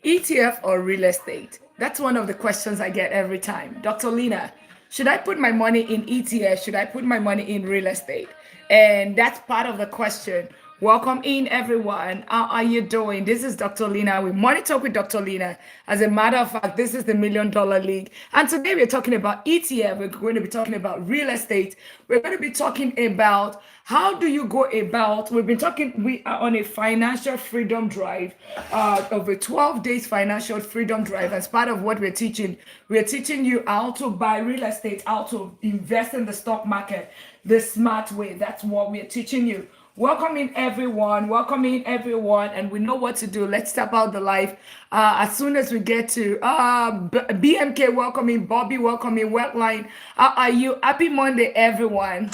ETF or real estate? That's one of the questions I get every time. Dr. Lina, should I put my money in ETF? Should I put my money in real estate? And that's part of the question. Welcome in, everyone. How are you doing? This is Dr. Lina with Money Talk with Dr. Lina. As a matter of fact, this is the $1,000,000 League. And today we're talking about ETF. We're going to be talking about real estate. We're going to be talking about how do you go about, we are on a financial freedom drive, of a 12 days financial freedom drive. As part of what we're teaching you how to buy real estate, how to invest in the stock market the smart way. That's what we're teaching you. Welcome in, everyone. Welcome in, everyone. And we know what to do. Let's step out the life. As soon as we get to BMK, welcome in. Bobby, welcome in. Wetline, how are you? Happy Monday, everyone.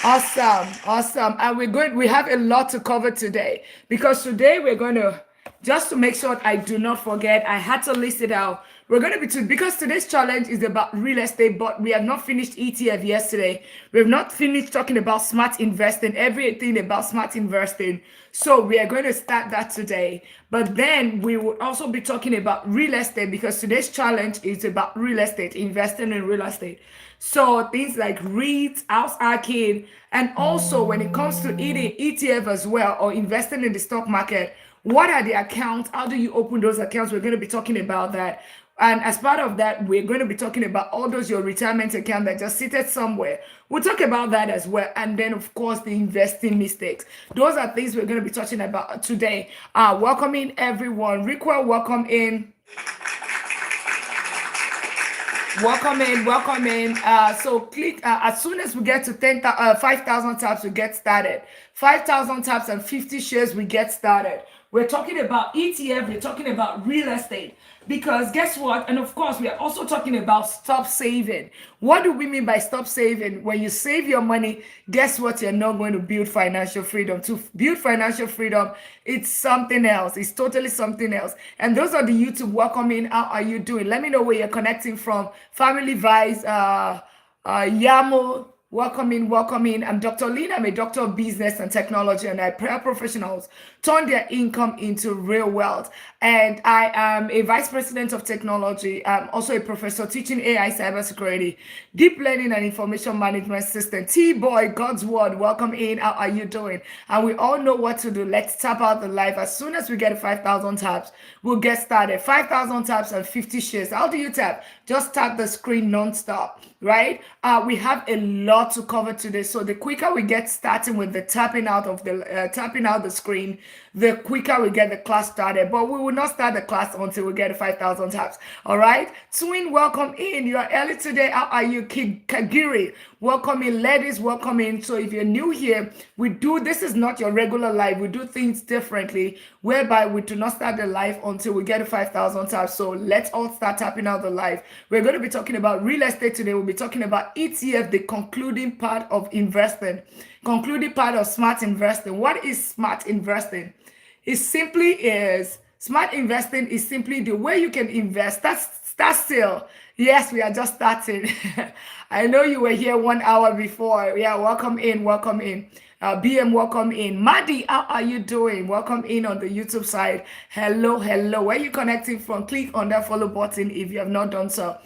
Awesome, awesome. And we have a lot to cover today, because today we're going to, just to make sure I do not forget, I had to list it out. We're going to because today's challenge is about real estate, but we have not finished ETF yesterday. We have not finished talking about smart investing, everything about smart investing. So we are going to start that today. But then we will also be talking about real estate, because today's challenge is about real estate, investing in real estate. So things like REITs, house hacking, and also when it comes to eating ETF as well, or investing in the stock market, what are the accounts? How do you open those accounts? We're going to be talking about that. And as part of that, we're going to be talking about all those your retirement account that just seated somewhere. We'll talk about that as well. And then, of course, the investing mistakes. Those are things we're going to be talking about today. Welcome in, everyone. Rickwell, welcome in. Welcome in, welcome in. So click, as soon as we get to 5,000 taps, we get started. 5,000 taps and 50 shares, we get started. We're talking about ETF, we're talking about real estate, because guess what? And of course, we are also talking about stop saving. What do we mean by stop saving? When you save your money, guess what? You're not going to build financial freedom. To build financial freedom, it's something else. It's totally something else. And those are the YouTube. Welcome in. How are you doing? Let me know where you're connecting from. Family Vice, Yamo. Welcome in, welcome in. I'm Dr. Lina. I'm a doctor of business and technology, and I help professionals turn their income into real wealth. And I am a vice president of technology. I'm also a professor teaching AI, cybersecurity, deep learning, and information management system. T-Boy, God's word, welcome in. How are you doing? And we all know what to do. Let's tap out the live. As soon as we get 5,000 taps, we'll get started. 5,000 taps and 50 shares. How do you tap? Just tap the screen non-stop, right? We have a lot to cover today. So the quicker we get starting with the tapping out the screen, the quicker we get the class started. But we will not start the class until we get 5,000 taps. All right. Twin, welcome in. You are early today. How are you, Kagiri? Welcome in, ladies. Welcome in. So if you're new here, this is not your regular live. We do things differently, whereby we do not start the live until we get 5,000 taps. So let's all start tapping out the live. We're going to be talking about real estate today. We'll be talking about ETF, the concluding part of investing, concluding part of smart investing. What is smart investing? Smart investing is simply the way you can invest. That's still. Yes, we are just starting. I know you were here 1 hour before. Yeah, welcome in, welcome in. BM, welcome in. Maddie, how are you doing? Welcome in on the YouTube side. Hello, hello. Where are you connecting from? Click on that follow button if you have not done so.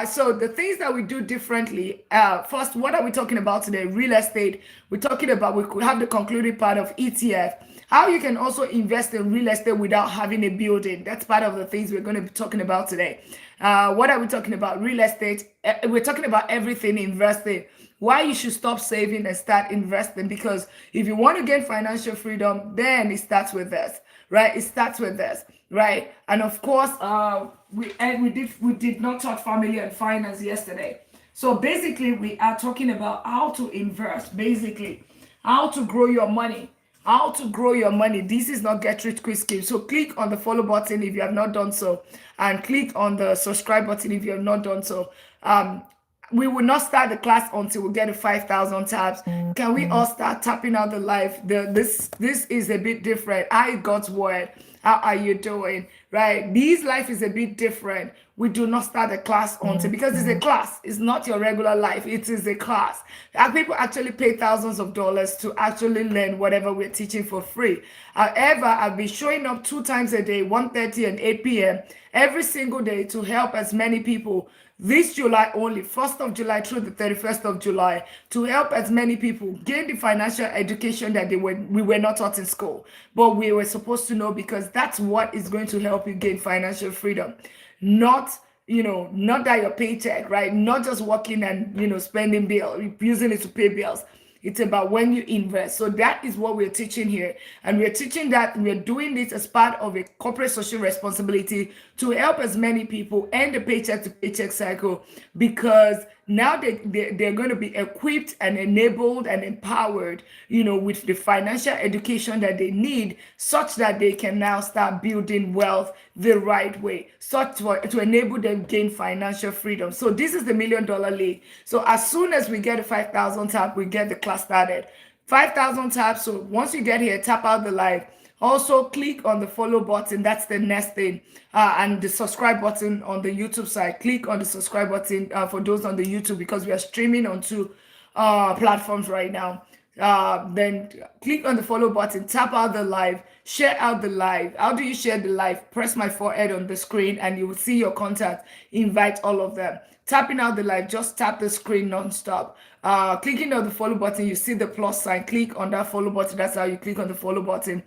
So the things that we do differently. First, what are we talking about today? Real estate. We're talking about, we could have the concluding part of ETF. How you can also invest in real estate without having a building. That's part of the things we're going to be talking about today. What are we talking about? Real estate. We're talking about everything investing. Why you should stop saving and start investing. Because if you want to gain financial freedom, then it starts with this, right? It starts with this, right? And of course, we did not talk family and finance yesterday. So basically, we are talking about how to invest, basically, how to grow your money. How to grow your money. This is not get rich quick scheme. So click on the follow button if you have not done so, and click on the subscribe button if you have not done so. We will not start the class until we get 5,000 taps. Can we all start tapping out the live? This is a bit different. God's word. How are you doing? Right? This life is a bit different. we do not start a class until, because it's a class, it's not your regular life, it is a class. And people actually pay thousands of dollars to actually learn whatever we're teaching for free. However, I'll be showing up 2 times a day, 1:30 and 8 p.m. every single day to help as many people this July only, 1st of July through the 31st of July, to help as many people gain the financial education that we were not taught in school, but we were supposed to know, because that's what is going to help you gain financial freedom. Not, not that your paycheck, right? Not just working and, spending bills, using it to pay bills. It's about when you invest. So that is what we're teaching here. And we're teaching that we're doing this as part of a corporate social responsibility to help as many people end the paycheck to paycheck cycle, because now they're going to be equipped and enabled and empowered, with the financial education that they need, such that they can now start building wealth the right way, to enable them gain financial freedom. So this is the $1 Million League. So as soon as we get a 5,000 tap, we get the class started. 5,000 taps. So once you get here, tap out the live. Also, click on the follow button. That's the next thing. And the subscribe button on the YouTube side. Click on the subscribe button for those on the YouTube, because we are streaming on 2 platforms right now. Then click on the follow button, tap out the live, share out the live. How do you share the live? Press my forehead on the screen and you will see your contact. Invite all of them. Tapping out the live, just tap the screen non-stop. Clicking on the follow button, you see the plus sign. Click on that follow button. That's how you click on the follow button.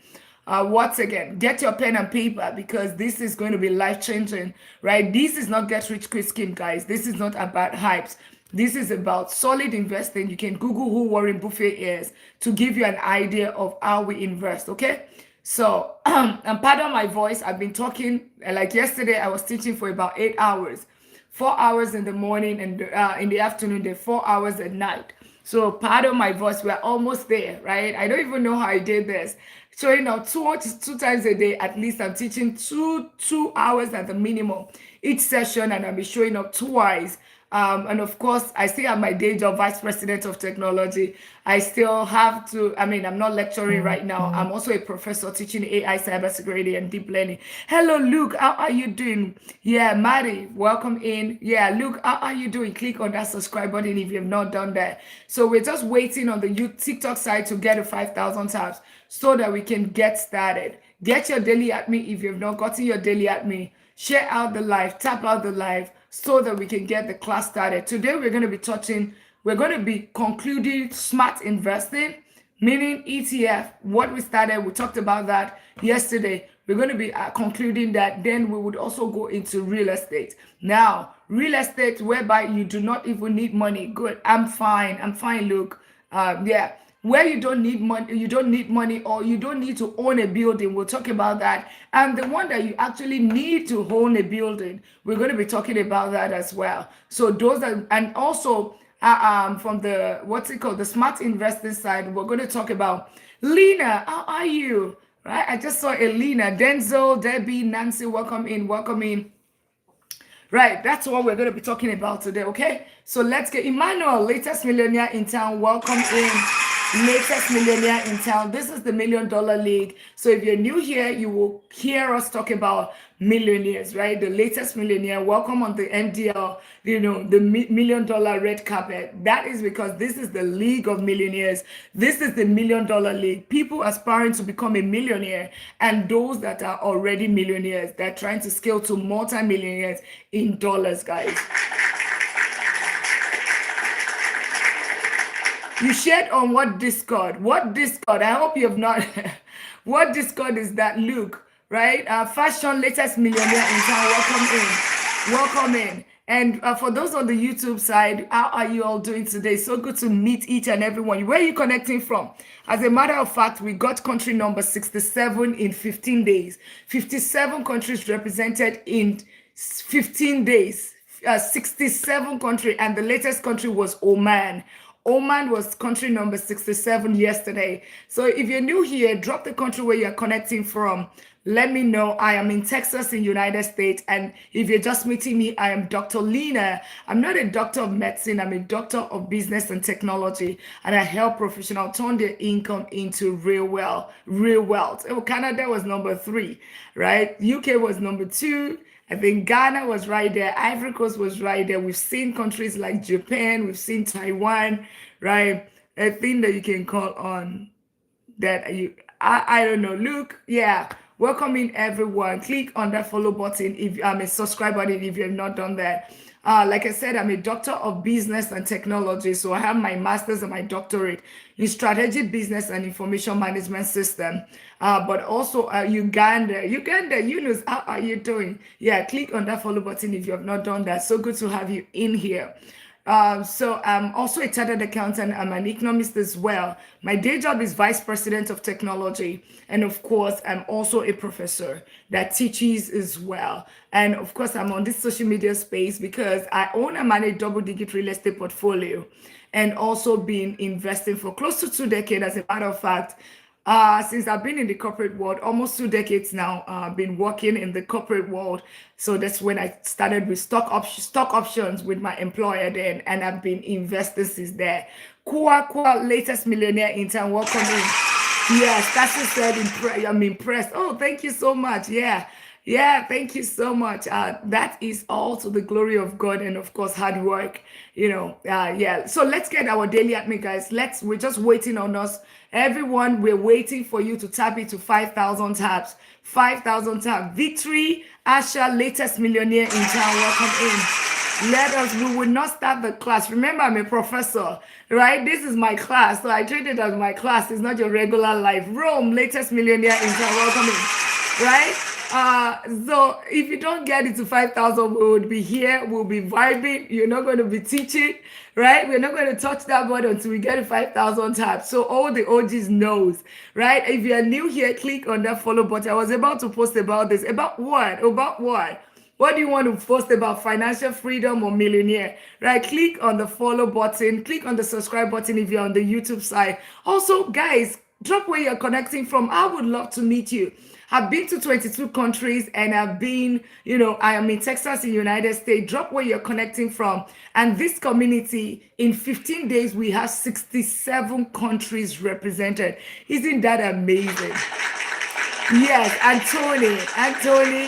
Once again, get your pen and paper, because this is going to be life-changing, right? This is not get rich quick scheme, guys. This is not about hypes. This is about solid investing. You can Google who Warren Buffett is to give you an idea of how we invest, okay? So, and pardon my voice, I've been talking, like yesterday, I was teaching for about 8 hours. 4 hours in the morning, and in the afternoon, then 4 hours at night. So pardon my voice, we're almost there, right? I don't even know how I did this. Showing up two times a day, at least I'm teaching two hours at the minimum each session, and I'll be showing up twice. And of course, I still have my day job, Vice President of Technology. I still have to, I'm not lecturing right now. I'm also a professor teaching AI, cybersecurity, and deep learning. Hello, Luke. How are you doing? Yeah, Maddie, welcome in. Yeah, Luke, how are you doing? Click on that subscribe button if you have not done that. So we're just waiting on the TikTok side to get a 5,000 taps so that we can get started. Get your daily at me if you have not gotten your daily at me. Share out the live, tap out the live, so that we can get the class started. Today, we're going to be concluding smart investing, meaning ETF. What we started, we talked about that yesterday. We're going to be concluding that. Then we would also go into real estate. Now, real estate, whereby you do not even need money. Good. I'm fine, Luke. Yeah. Where you don't need money, or you don't need to own a building. We'll talk about that. And the one that you actually need to own a building, we're going to be talking about that as well. So those are, and also from the the smart investing side, we're going to talk about Lina. How are you? Right? I just saw Elena, Denzel, Debbie, Nancy. Welcome in. Right, that's what we're going to be talking about today, okay? So let's get Emmanuel, latest millionaire in town. Welcome in. Latest millionaire in town. This is the $1 Million League. So if you're new here, you will hear us talk about millionaires, right? The latest millionaire. Welcome on the MDL, the $1 Million red carpet. That is because this is the League of Millionaires. This is the $1 Million League. People aspiring to become a millionaire, and those that are already millionaires. They're trying to scale to multi-millionaires in dollars, guys. You shared on what Discord? I hope you have not. What Discord is that, Luke? Right? Fashion latest millionaire in town. Welcome in. And for those on the YouTube side, how are you all doing today? So good to meet each and everyone. Where are you connecting from? As a matter of fact, we got country number 67 in 15 days. 57 countries represented in 15 days. 67 country, and the latest country was Oman. Oman was country number 67 yesterday. So if you're new here, drop the country where you're connecting from. Let me know. I am in Texas in United States. And if you're just meeting me, I am Dr. Lina. I'm not a doctor of medicine. I'm a doctor of business and technology. And I help professionals turn their income into real wealth. Oh, Canada was number 3, right? UK was number 2. I think Ghana was right there. Ivory Coast was right there. We've seen countries like Japan. We've seen Taiwan, right? A thing that you can call on that I don't know. Look, yeah. Welcoming everyone. Click on that follow button if I'm a subscribe button if you have not done that. Like I said, I'm a doctor of business and technology. So I have my master's and my doctorate in strategic business and information management system. But also Uganda, Yunus, how are you doing? Yeah, click on that follow button if you have not done that. So good to have you in here. So I'm also a chartered accountant. I'm an economist as well. My day job is vice president of technology. And of course, I'm also a professor that teaches as well. And of course, I'm on this social media space because I own and manage double-digit real estate portfolio and also been investing for close to 2 decades. As a matter of fact, since I've been in the corporate world, almost 2 decades now, I've been working in the corporate world. So that's when I started with stock options with my employer then, and I've been investing since there. Kwa, latest millionaire intern, welcome in. Yes, that's what said. I'm impressed. Oh, thank you so much. Yeah. Yeah, thank you so much. That is all to the glory of God and of course hard work. Yeah. So let's get our daily admin, guys. We're just waiting on us. Everyone, we're waiting for you to tap into 5,000 taps. 5,000 taps. Victory, Asha, latest millionaire in town. Welcome in. We will not start the class. Remember, I'm a professor, right? This is my class. So I treat it as my class. It's not your regular life. Rome, latest millionaire in town. Welcome in, right? So if you don't get it to 5,000, we would be here. We'll be vibing. You're not going to be teaching, right? We're not going to touch that button until we get to 5,000 taps. So all the OGs knows, right? If you are new here, click on that follow button. I was about to post about this. About what? About what? What do you want to post about? Financial freedom or millionaire, right? Click on the follow button. Click on the subscribe button if you're on the YouTube side. Also, guys, drop where you're connecting from. I would love to meet you. I've been to 22 countries and I've been, I am in Texas in the United States. Drop where you're connecting from. And this community, in 15 days, we have 67 countries represented. Isn't that amazing? Yes, Anthony,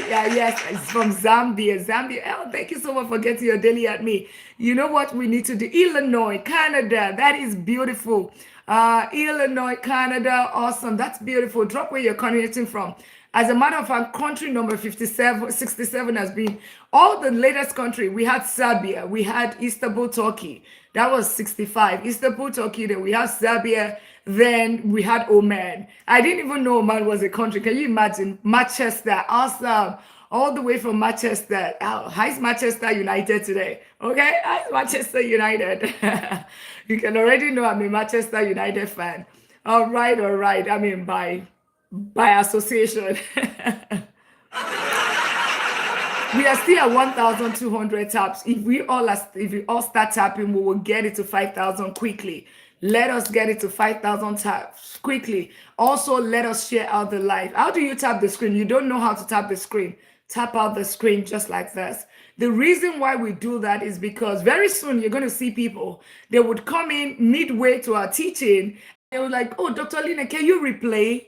yes, it's from Zambia. Oh, thank you so much for getting your daily at me. You know what we need to do? Illinois, Canada, that is beautiful. Illinois, Canada, awesome. That's beautiful. Drop where you're connecting from. As a matter of fact, country number 67 has been all the latest country. We had Serbia, we had Istanbul, Turkey. That was 65. Istanbul, Turkey, then we have Serbia, then we had Oman. I didn't even know Oman was a country. Can you imagine? Manchester, awesome. All the way from Manchester. How's Manchester United today? Okay, how's Manchester United? You can already know I'm a Manchester United fan. All right. I mean, by association. We are still at 1,200 taps. If we all start tapping, we will get it to 5,000 quickly. Let us get it to 5,000 taps quickly. Also, let us share out the live. How do you tap the screen? You don't know how to tap the screen. Tap out the screen just like this. The reason why we do that is because very soon you're going to see people. They would come in midway to our teaching. They were like, oh, Dr. Lina, can you replay?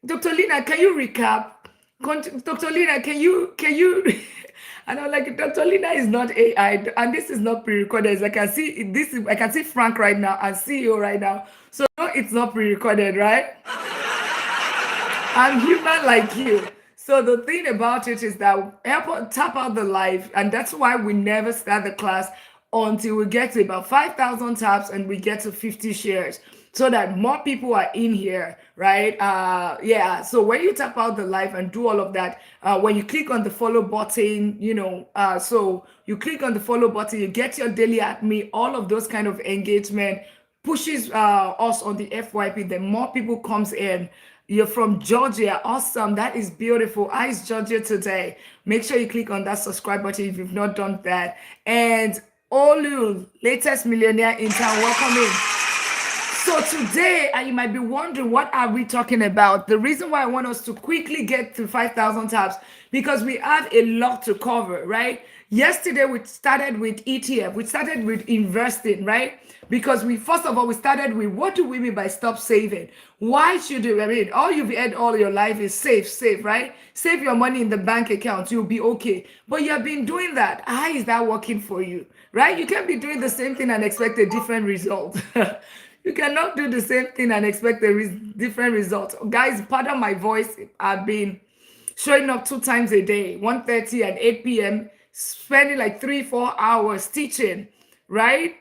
Dr. Lina, can you recap? Dr. Lina, can you? And I'm like, Dr. Lina is not AI, and this is not pre-recorded. I can see Frank right now and CEO right now. So no, it's not pre-recorded, right? I'm human like you. So the thing about it is that tap out the live, and that's why we never start the class until we get to about 5,000 taps and we get to 50 shares, so that more people are in here, right? Yeah, so when you tap out the live and do all of that, when you click on the follow button, so you click on the follow button, you get your daily at me, all of those kind of engagement pushes us on the FYP, then more people comes in. You're from Georgia, awesome, that is beautiful. How's Georgia today? Make sure you click on that subscribe button if you've not done that. And Olu, latest millionaire in town, welcome in. So today, and you might be wondering, what are we talking about? The reason why I want us to quickly get to 5,000 taps, because we have a lot to cover, right? Yesterday, we started with ETF. We started with investing, right? Because we, first of all, we started with, what do we mean by stop saving? Why should you, I mean, all you've heard all your life is save, right? Save your money in the bank account, you'll be okay. But you have been doing that. How is that working for you, right? You can't be doing the same thing and expect a different result. You cannot do the same thing and expect a different result. Guys, pardon my voice. I've been showing up 2 times a day, 1:30 and 8 p.m., spending like 3-4 hours teaching, right?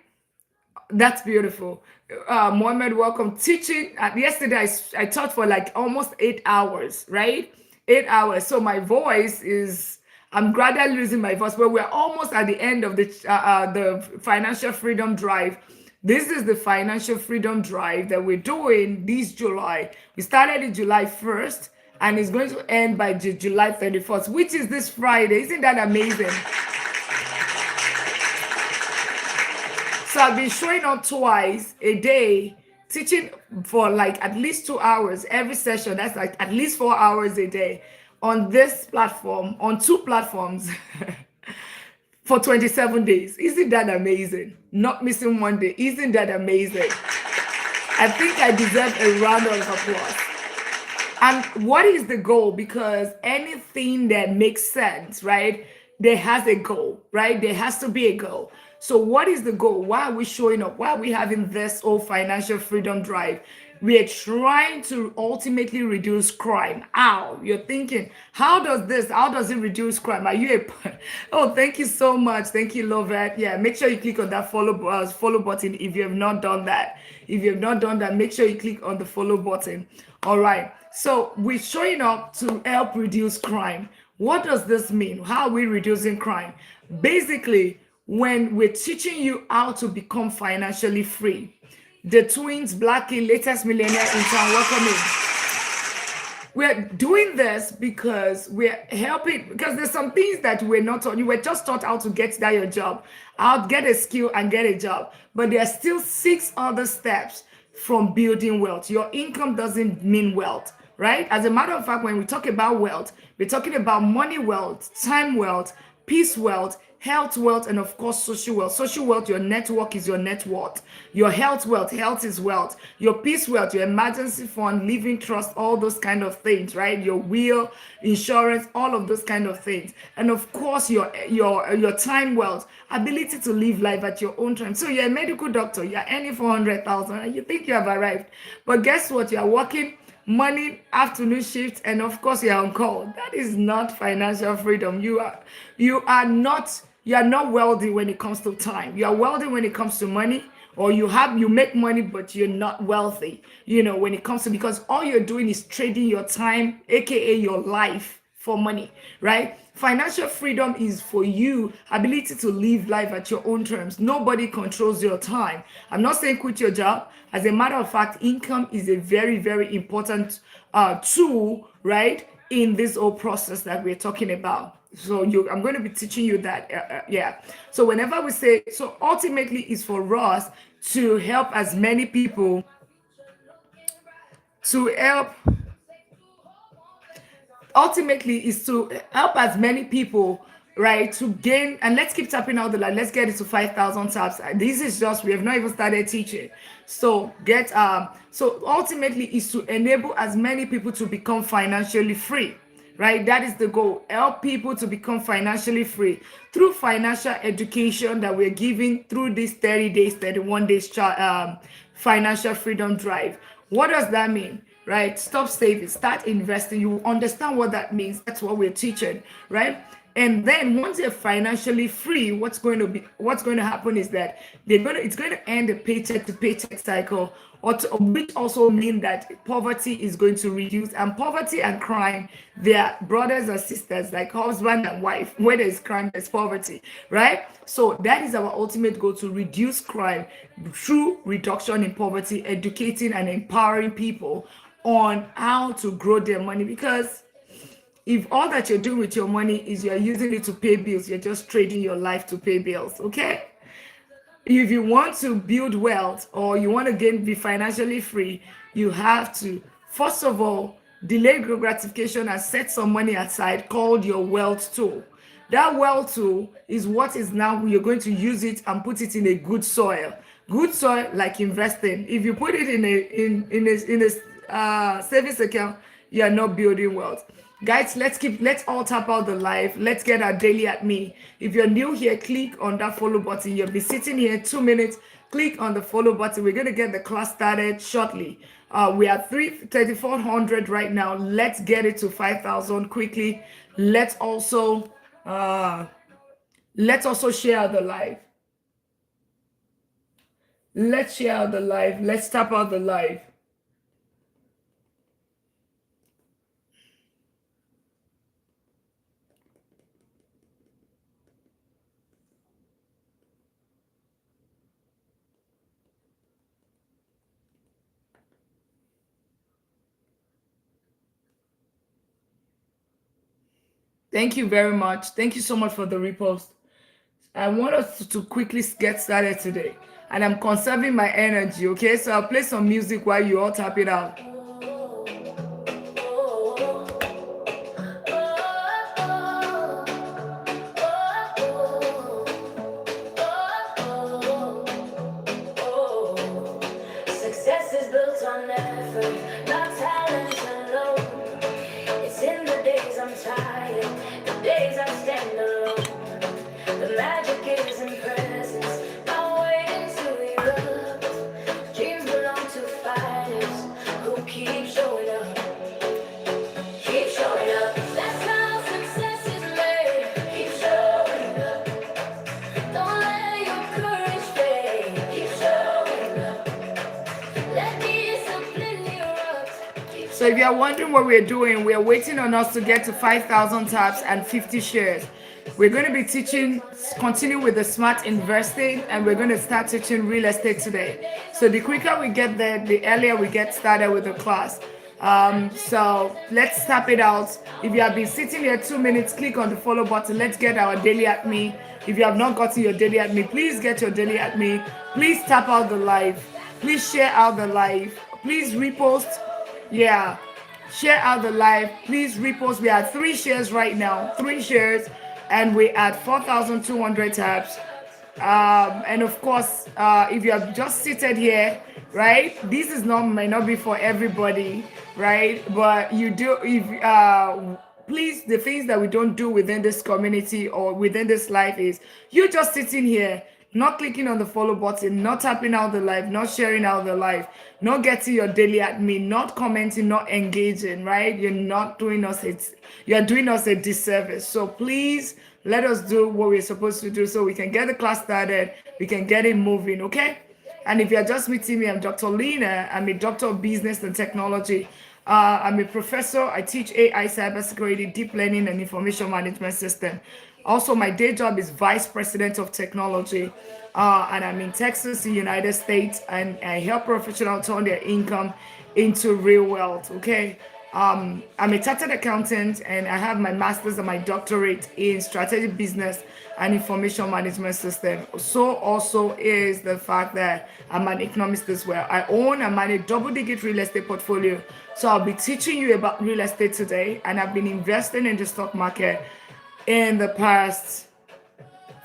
That's beautiful. Mohammed, welcome. Teaching. Yesterday, I taught for like almost 8 hours, right? 8 hours. So my voice is, I'm gradually losing my voice, but we're almost at the end of the financial freedom drive. This is the financial freedom drive that we're doing this July. We started it July 1st and it's going to end by July 31st, which is this Friday. Isn't that amazing? So I've been showing up twice a day, teaching for like at least 2 hours every session. That's like at least 4 hours a day on this platform, on 2 platforms for 27 days. Isn't that amazing? Not missing one day. Isn't that amazing? I think I deserve a round of applause. And what is the goal? Because anything that makes sense, right? There has a goal, right? There has to be a goal. So what is the goal? Why are we showing up? Why are we having this whole financial freedom drive? We are trying to ultimately reduce crime. How? You're thinking, how does it reduce crime? Are you a, oh, thank you so much. Thank you, Lovette. Yeah, make sure you click on that follow button if you have not done that. If you have not done that, make sure you click on the follow button. All right. So we're showing up to help reduce crime. What does this mean? How are we reducing crime? Basically, when we're teaching you how to become financially free, the twins, Blackie, latest millionaire in town, welcome in. We're doing this because we're helping, because there's some things that we're not taught. You were just taught how to get that your job, how to get a skill and get a job. But there are still 6 other steps from building wealth. Your income doesn't mean wealth, right? As a matter of fact, when we talk about wealth, we're talking about money wealth, time wealth, peace wealth, health wealth, and of course social wealth. Social wealth, your network is your net worth. Your health wealth, health is wealth. Your peace wealth, your emergency fund, living trust, all those kind of things, right? Your will, insurance, all of those kind of things. And of course your time wealth, ability to live life at your own time. So you're a medical doctor, you're earning 400,000 and you think you have arrived, but guess what? You're working morning, afternoon shifts, and of course you're on call. That is not financial freedom. You are not wealthy when it comes to time. You are wealthy when it comes to money, or you make money but you're not wealthy, when it comes to, because all you're doing is trading your time, aka your life, for money, right? Financial freedom is for you, ability to live life at your own terms. Nobody controls your time. I'm not saying quit your job. As a matter of fact, income is a very, very important tool, right, in this whole process that we're talking about. So I'm going to be teaching you that. Yeah. So whenever we say, so ultimately it's for us to help as many people, right, to gain. And let's keep tapping out the line. Let's get it to 5,000 taps. This is just, we have not even started teaching. So so ultimately is to enable as many people to become financially free, right? That is the goal. Help people to become financially free through financial education that we're giving through this 30 days, 31 days financial freedom drive. What does that mean? Right? Stop saving, start investing. You understand what that means. That's what we're teaching, right? And then once you're financially free, what's going to happen is that it's going to end the paycheck to paycheck cycle, which also mean that poverty is going to reduce. And poverty and crime, they are brothers and sisters, like husband and wife. Where there's crime, there's poverty, right? So that is our ultimate goal, to reduce crime through reduction in poverty, educating and empowering people on how to grow their money. Because if all that you're doing with your money is you're using it to pay bills, you're just trading your life to pay bills, okay? if you want to build wealth or you want to be financially free, you have to, first of all, delay gratification and set some money aside called your wealth tool. That wealth tool is what is now you're going to use it and put it in a good soil. Good soil, like investing. If you put it in a savings account, you are not building wealth. Guys, let's all tap out the live. Let's get our daily at me. If you're new here, click on that follow button. You'll be sitting here 2 minutes. Click on the follow button. We're going to get the class started shortly. We are 3,400 right now. Let's get it to 5,000 quickly. Let's also uh let's also share the live. Let's share the live. Let's tap out the live. Thank you very much. Thank you so much for the repost. I want us to quickly get started today. And I'm conserving my energy, okay? So I'll play some music while you all tap it out. Success is built on effort, not talent alone. It's in the days I'm tired, the days I stand alone. The magic is in presence, not waiting to erupt. Dreams belong to fighters who keep showing up. Keep showing up. That's how success is made. Keep showing up. Don't let your courage fade. Keep showing up. Let discipline erupt. So if you are wondering what we're doing, we are waiting on us to get to 5,000 taps and 50 shares. We're going to be teaching, continue with the smart investing, and we're going to start teaching real estate today. So the quicker we get there, the earlier we get started with the class. So let's tap it out. If you have been sitting here 2 minutes, click on the follow button. Let's get our daily at me. If you have not gotten your daily at me, please get your daily at me. Please tap out the live. Please share out the live. Please repost. Yeah. Share out the live. Please repost. We have 3 shares right now. 3 shares. And we're at 4,200 taps. And of course, if you have just seated here, right, this is might not be for everybody, right? But you do, if please, the things that we don't do within this community or within this life is you just sitting here, not clicking on the follow button, not tapping out the live, not sharing out the live, not getting your daily at me, not commenting, not engaging, right? You're doing us a disservice. So please let us do what we're supposed to do so we can get the class started, we can get it moving, okay? And if you're just meeting me, I'm Dr. Lina. I'm a doctor of business and technology. I'm a professor. I teach AI, cybersecurity, deep learning, and information management system. Also, my day job is vice president of technology, and I'm in Texas, the United States, and I help professionals turn their income into real wealth, okay? I'm a chartered accountant, and I have my master's and my doctorate in strategic business and information management system. So also is the fact that I'm an economist as well. I own and manage double-digit real estate portfolio. So I'll be teaching you about real estate today, and I've been investing in the stock market in the past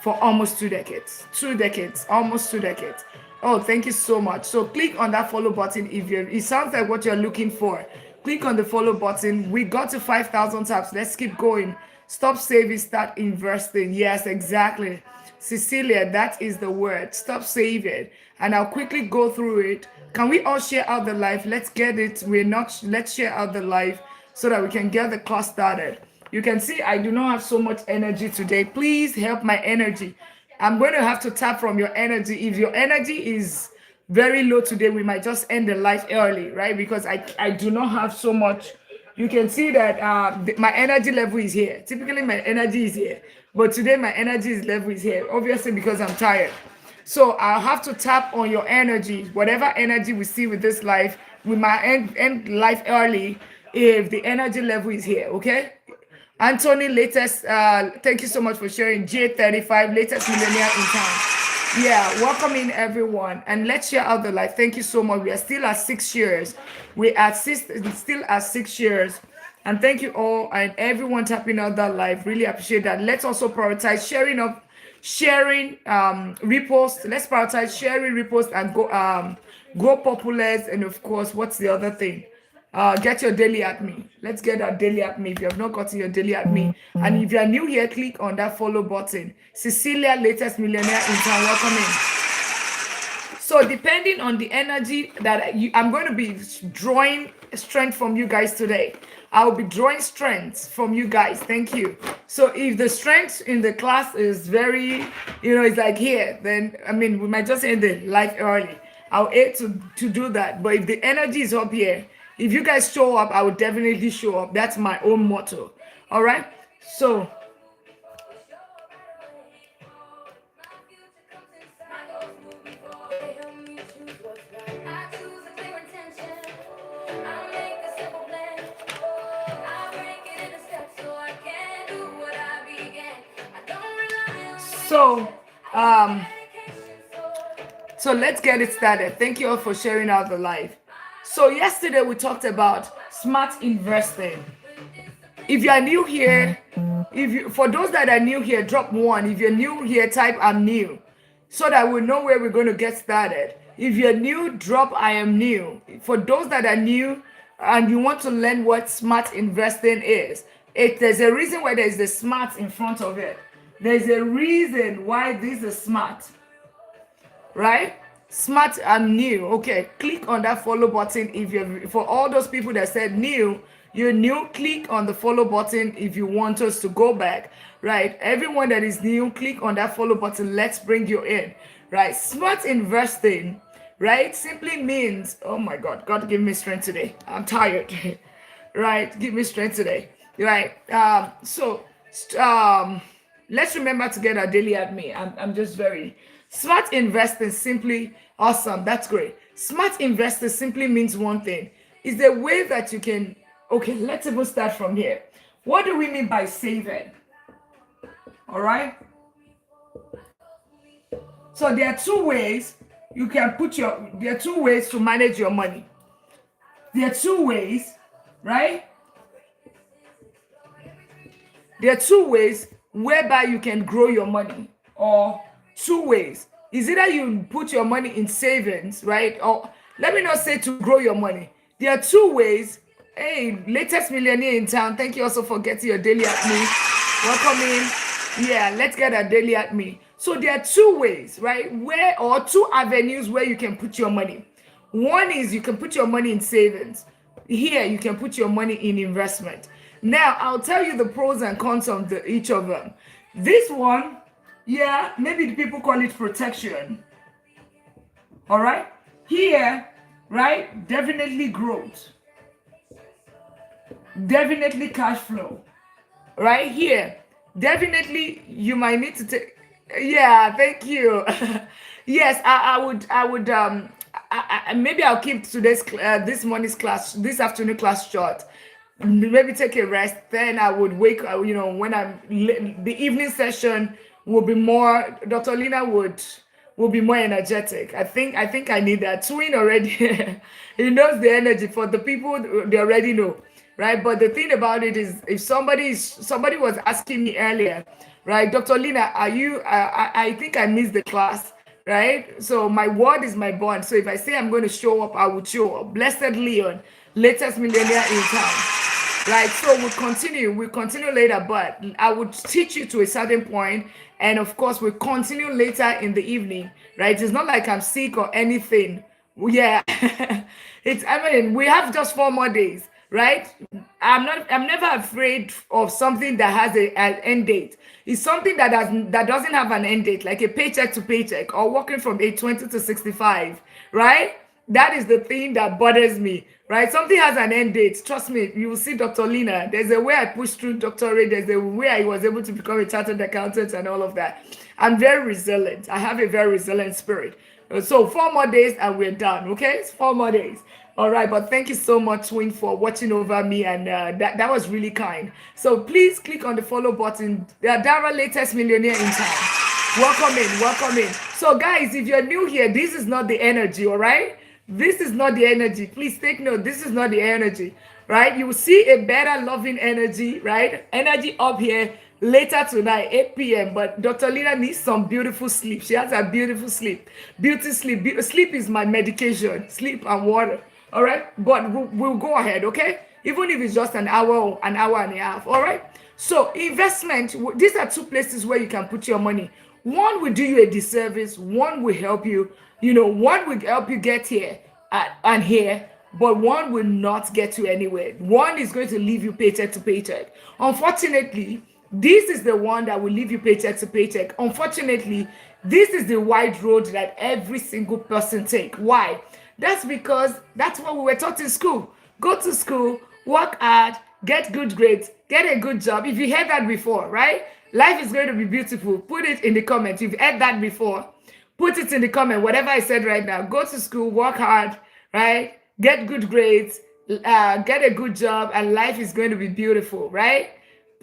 for almost 2 decades. 2 decades, almost 2 decades. Oh, thank you so much. So click on that follow button if it sounds like what you're looking for. Click on the follow button. We got to 5,000 taps. Let's keep going. Stop saving, start investing. Yes, exactly. Cecilia, that is the word. Stop saving. And I'll quickly go through it. Can we all share out the live? Let's get it. Let's share out the live so that we can get the class started. You can see I do not have so much energy today. Please help my energy. I'm going to have to tap from your energy. If your energy is very low today, we might just end the live early, right? Because I do not have so much. You can see that my energy level is here. Typically, my energy is here. But today, my energy level is here, obviously because I'm tired. So I'll have to tap on your energy. Whatever energy we see with this live, we might end live early if the energy level is here, okay? Anthony, latest, thank you so much for sharing. J35, latest millennial in town. Yeah, welcome in everyone, and let's share out the life. Thank you so much. We are still at 6 years. We are still at 6 years, and thank you all and everyone tapping out that life. Really appreciate that. Let's also prioritize sharing repost. Let's prioritize sharing repost and go populars, and of course, what's the other thing? Get your daily at me. Let's get our daily at me. If you have not gotten your daily at me, and if you are new here, click on that follow button. Cecilia, latest millionaire in town, welcome in. So depending on the energy that I'm going to be drawing strength from you guys today. I will be drawing strength from you guys. Thank you. So if the strength in the class is very, it's like here, then I mean we might just end the live early. I'll aim to do that. But if the energy is up here, if you guys show up, I will definitely show up. That's my own motto. All right. So So, um, so let's get it started. Thank you all for sharing out the live. So yesterday we talked about smart investing. If you are new here, for those that are new here, drop one. If you're new here, type I'm new, so that we know where we're going to get started. If you're new, drop I am new. For those that are new and you want to learn what smart investing is, there's a reason why there's the smart in front of it. There's a reason why this is smart, right? Smart and new. Okay, click on that follow button. If you're, for all those people that said new, you're new, click on the follow button if you want us to go back, right? Everyone that is new, click on that follow button. Let's bring you in, right? Smart investing, right, simply means, oh my God, God give me strength today. I'm tired, right? Give me strength today, right? Let's remember to get our daily at me. I'm just very smart investing. Simply awesome. That's great. Smart investing simply means one thing. Is the way that you can. Okay, let's even start from here. What do we mean by saving? All right. So there are two ways you can there are two ways to manage your money. There are two ways, right? There are two ways whereby you can grow your money, or two ways. Is either you put your money in savings, right? Or let me not say to grow your money. There are two ways. Hey, latest millionaire in town. Thank you also for getting your daily at me. Welcome in. Yeah, let's get a daily at me. So there are two ways, right? Or two avenues where you can put your money. One is you can put your money in savings. Here, you can put your money in investment. Now, I'll tell you the pros and cons of each of them. This one, yeah, maybe the people call it protection. All right? Here, right, definitely growth. Definitely cash flow. Right here, definitely you might need to take. Yeah, thank you. Yes, I would maybe I'll keep today's this afternoon class short. Maybe take a rest, then I would wake when the evening session will be more. Dr. Lina will be more energetic. I think I need that. Twin already he knows the energy. For the people, they already know, right? But the thing about it is, if somebody was asking me earlier, right, Dr. Lina, are you I think I missed the class, right? So my word is my bond. So if I say I'm going to show up, I will show up. Blessed Leon, latest millionaire in town. Right, so we'll continue later, but I would teach you to a certain point, and of course we'll continue later in the evening, right? It's not like I'm sick or anything. Yeah. We have just 4 more days, right? I'm never afraid of something that has an end date. It's something that doesn't have an end date, like a paycheck to paycheck, or working from age 20 to 65, right? That is the thing that bothers me, right? Something has an end date. Trust me, you will see Dr. Lina. There's a way I pushed through doctorate. There's a way I was able to become a chartered accountant and all of that. I'm very resilient. I have a very resilient spirit. So 4 more days and we're done, okay? It's 4 more days. All right, but thank you so much, Twin, for watching over me, and that was really kind. So please click on the follow button. Dara, latest millionaire in town. Welcome in, welcome in. So, guys, if you're new here, this is not the energy, all right? This is not the energy. Please take note. This is not the energy, right? You will see a better loving energy, right? Energy up here later tonight, 8 p.m. But Dr. Lina needs some beautiful sleep. She has a beautiful sleep. Beauty sleep. Sleep is my medication. Sleep and water, all right? But we'll go ahead, okay? Even if it's just an hour and a half, all right? So investment, these are two places where you can put your money. One will do you a disservice, one will help you, one will help you get here and here, but one will not get you anywhere. One is going to leave you paycheck to paycheck. Unfortunately, this is the one that will leave you paycheck to paycheck. Unfortunately, this is the wide road that every single person take. Why? That's because that's what we were taught in school. Go to school, work hard, get good grades, get a good job. If you heard that before, right? Life is going to be beautiful. Put it in the comments. You've heard that before. Put it in the comment. Whatever I said right now. Go to school, work hard, right? Get good grades, get a good job, and life is going to be beautiful, right?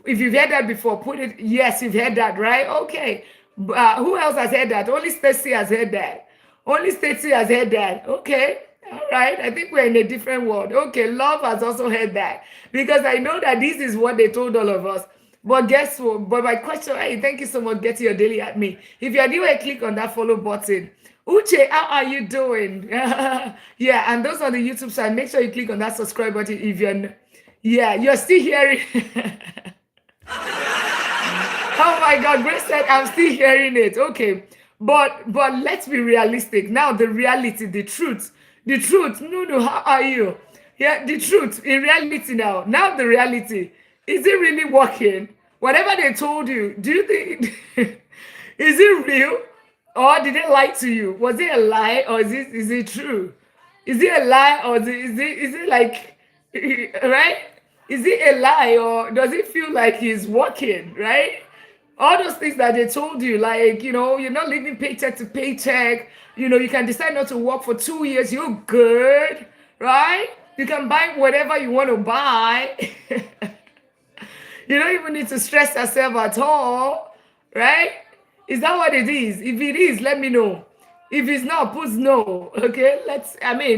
If you've heard that before, put it. Yes, you've heard that, right? Okay. Who else has heard that? Only Stacy has heard that. Only Stacy has heard that. Okay. All right. I think we're in a different world. Okay. Love has also heard that, because I know that this is what they told all of us. But guess what? But my question, hey, thank you so much. Get your daily at me. If you're new, click on that follow button. Uche, how are you doing? Yeah, and those on the YouTube side, make sure you click on that subscribe button if you're still hearing. Oh my God, Grace said, I'm still hearing it. Okay, but let's be realistic. Now, the reality, the truth. No, how are you? Yeah, the truth, in reality now. Now the reality. Is it really working? Whatever they told you, do you think, is it real? Or did they lie to you? Was it a lie, or is it true? Is it a lie, or is it like, right? Is it a lie, or does it feel like he's working, right? All those things that they told you, like, you're not living paycheck to paycheck. You can decide not to work for 2 years. You're good, right? You can buy whatever you want to buy. You don't even need to stress yourself at all, right? Is that what it is? If it is, let me know. If it's not, put no. Okay,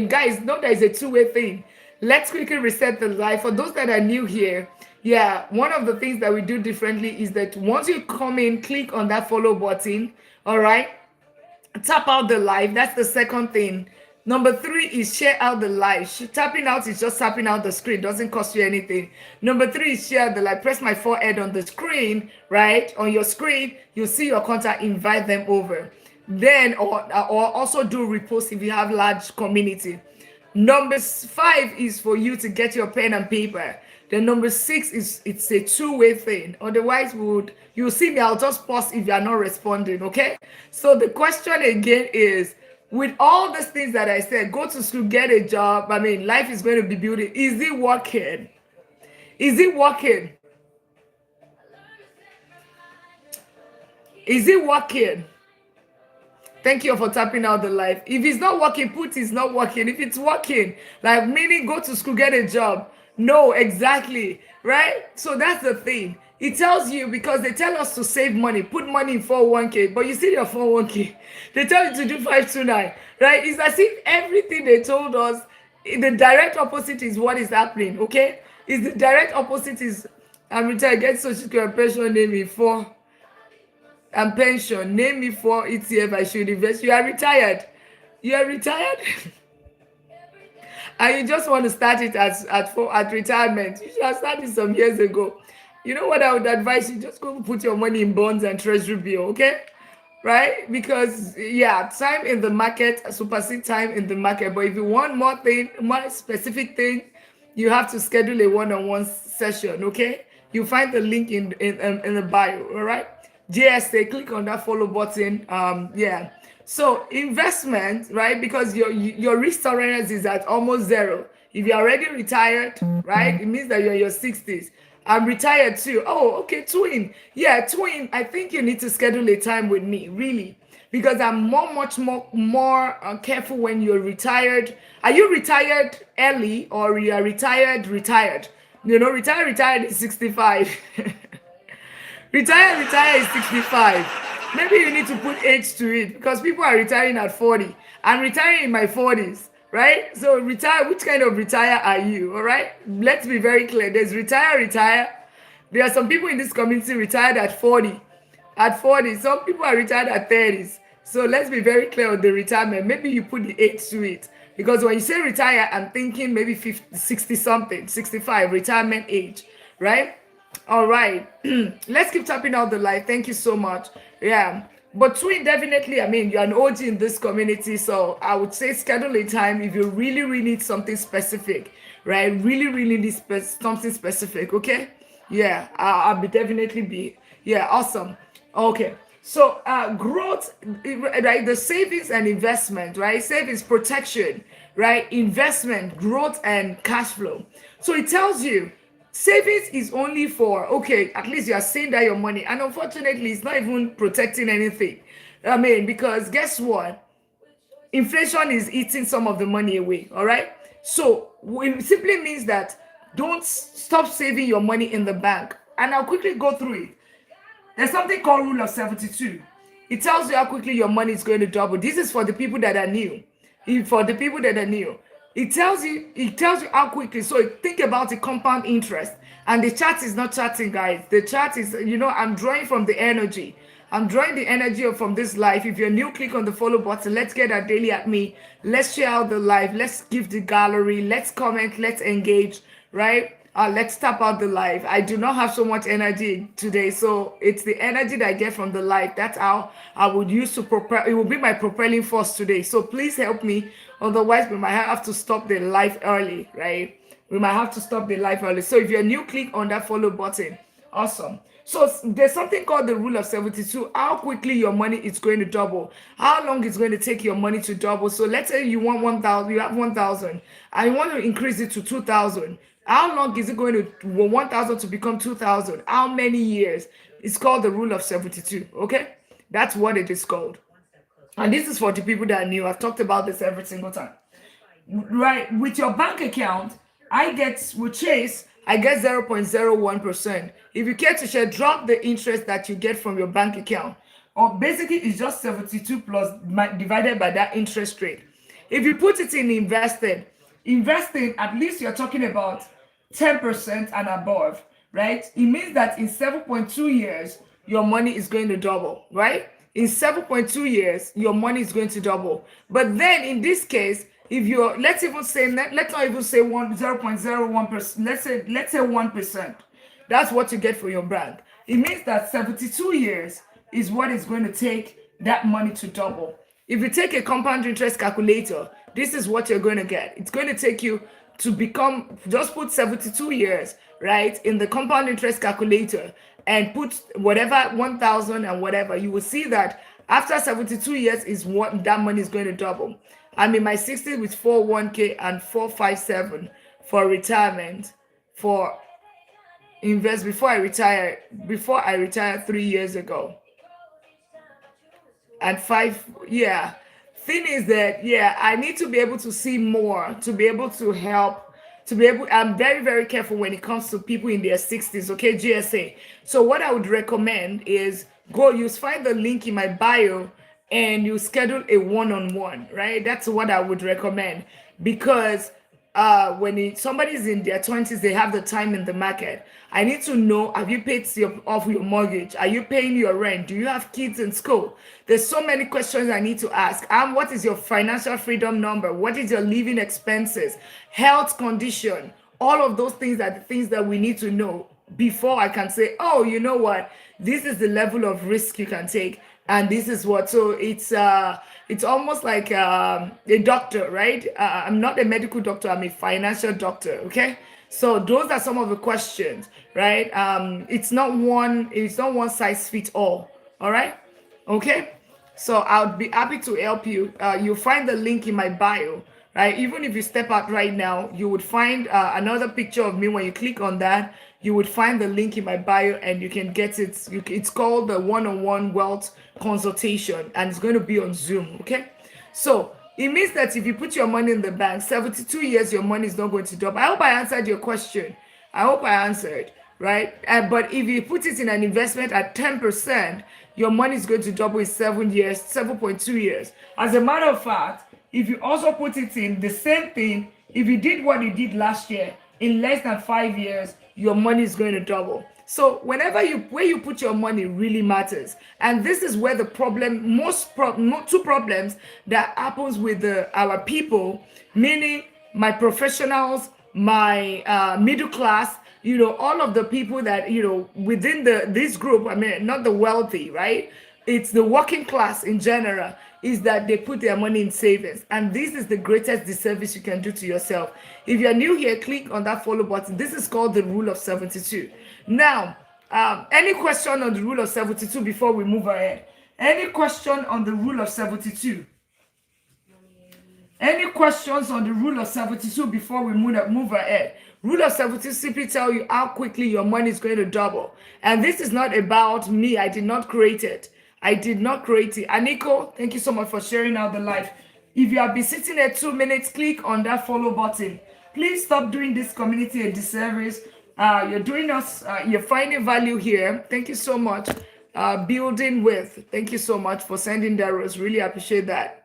guys, know that it's a two-way thing. Let's quickly reset the life. For those that are new here, yeah, one of the things that we do differently is that once you come in, click on that follow button, all right? Tap out the live. That's the second thing. Number 3 is share out the live. Tapping out is just tapping out the screen. Doesn't cost you anything. Number 3 is share the live. Press my forehead on the screen, right? On your screen, you'll see your contact. Invite them over. Then, or also do repost if you have large community. Number 5 is for you to get your pen and paper. Then number 6 is it's a two-way thing. Otherwise, you'll see me. I'll just pause if you are not responding. Okay. So the question again is, with all these things that I said, go to school, get a job. Life is going to be beautiful. Is it working? Is it working? Is it working? Thank you for tapping out the live. If it's not working, put it's not working. If it's working, like meaning go to school, get a job. No, exactly, right? So that's the thing. It tells you, because they tell us to save money, put money in 401k, but you see your 401k, they tell you to do 529, right? It's as if everything they told us, the direct opposite is what is happening, okay? It's the direct opposite is, I'm retired, get social security pension, name me for, and pension, name me for ETF I should invest. You are retired. You are retired. And you just want to start it at retirement. You should have started some years ago. You know what I would advise you? Just go put your money in bonds and treasury bill, okay? Right? Because, yeah, time in the market supersede time in the market. But if you want more specific thing, you have to schedule a one-on-one session, okay? You find the link in the bio, all right? JSA, click on that follow button. Yeah. So investment, right? Because your risk tolerance is at almost zero. If you're already retired, right? It means that you're in your 60s. I'm retired too. Oh, okay, twin. Yeah, twin. I think you need to schedule a time with me, really, because I'm much more careful when you're retired. Are you retired early, or you are retired? Retired is 65. Retire is 65. Maybe you need to put age to it because people are retiring at 40. I'm retiring in my 40s, right? So retire, which kind of retire are you? All right? Let's be very clear. There's retire. There are some people in this community retired at 40. At 40, some people are retired at 30s. So let's be very clear on the retirement. Maybe you put the age to it. Because when you say retire, I'm thinking maybe 50, 60 something, 65, retirement age, right? All right. Let's keep tapping out the light. Thank you so much. Yeah. But twin, definitely, I mean, you're an OG in this community. So I would say schedule a time if you really, really need something specific, right? Really, really need something specific. Okay. Yeah. I'll be definitely be. Yeah. Awesome. Okay. So growth, right? The savings and investment, right? Savings, protection, right? Investment, growth, and cash flow. So it tells you savings is only for, okay, at least you are saving that your money, and unfortunately it's not even protecting anything. I mean, because guess what, inflation is eating some of the money away. All right, so it simply means that don't stop saving your money in the bank. And I'll quickly go through it. There's something called rule of 72. It tells you how quickly your money is going to double. This is for the people that are new. For the people that are new, it tells you how quickly. So think about the compound interest. And the chart is not charting, guys. The chart is, I'm drawing from the energy. I'm drawing the energy from this life. If you're new, click on the follow button. Let's get our daily at me. Let's share out the live. Let's give the gallery. Let's comment. Let's engage, right? Let's tap out the live. I do not have so much energy today, so it's the energy that I get from the live. That's how I would use to propel. It will be my propelling force today. So please help me. Otherwise, we might have to stop the live early, right? We might have to stop the live early. So if you're new, click on that follow button. Awesome. So there's something called the rule of 72. How quickly your money is going to double. How long it's going to take your money to double. So let's say you want 1,000, you have 1,000, and you want to increase it to 2,000. How long is it going to 1,000 to become 2,000? How many years? It's called the rule of 72. Okay, that's what it is called. And this is for the people that are new. I've talked about this every single time. Right, with your bank account, with Chase, I get 0.01%. If you care to share, drop the interest that you get from your bank account. Or basically, it's just 72 plus divided by that interest rate. If you put it in investing, at least you're talking about 10% and above, right? It means that in 7.2 years, your money is going to double, right? In 7.2 years, your money is going to double. But then in this case, if you're, let's not even say 0.01%, let's say 1%. That's what you get for your bank. It means that 72 years is what it's going to take that money to double. If you take a compound interest calculator, this is what you're going to get. It's going to take you to just put 72 years, right, in the compound interest calculator and put whatever 1,000 and whatever. You will see that after 72 years is what that money is going to double. I'm in my 60s with 401k and 457 for retirement, for invest before I retired 3 years ago. And thing is that, I need to be able to see more, to be able to help, I'm very, very careful when it comes to people in their 60s, okay, GSA. So what I would recommend is find the link in my bio and you schedule a one-on-one, right? That's what I would recommend, because when somebody's in their 20s, they have the time in the market. I need to know, have you paid off your mortgage? Are you paying your rent? Do you have kids in school? There's so many questions I need to ask. What is your financial freedom number? What is your living expenses? Health condition? All of those things are the things that we need to know before I can say, oh, you know what? This is the level of risk you can take. And this is what, so it's almost like a doctor, right? I'm not a medical doctor, I'm a financial doctor, okay? So those are some of the questions, right? It's not one size fits all right? Okay? So I'll be happy to help you. You'll find the link in my bio, right? Even if you step out right now, you would find another picture of me. When you click on that, you would find the link in my bio and you can get it. It's called the one-on-one wealth consultation, and it's going to be on Zoom, okay? So it means that if you put your money in the bank, 72 years, your money is not going to double. I hope I answered your question. I hope I answered. right? But if you put it in an investment at 10%, your money is going to double in 7 years, 7.2 years. As a matter of fact, if you also put it in the same thing, if you did what you did last year, in less than 5 years, your money is going to double. So where you put your money really matters. And this is where the problem, two problems that happens with our people, meaning my professionals, my middle class, all of the people that, within this group, I mean, not the wealthy, right? It's the working class in general, is that they put their money in savings. And this is the greatest disservice you can do to yourself. If you're new here, click on that follow button. This is called the rule of 72. Now, any question on the rule of 72 before we move ahead? Any question on the rule of 72? Any questions on the rule of 72 before we move ahead? Rule of 72 simply tell you how quickly your money is going to double. And this is not about me. I did not create it. I did not create it. Aniko, thank you so much for sharing out the live. If you have been sitting there 2 minutes, click on that follow button. Please stop doing this community a disservice. You're doing us, you're finding value here. Thank you so much. Building with, thank you so much for sending that, Rose. Really appreciate that.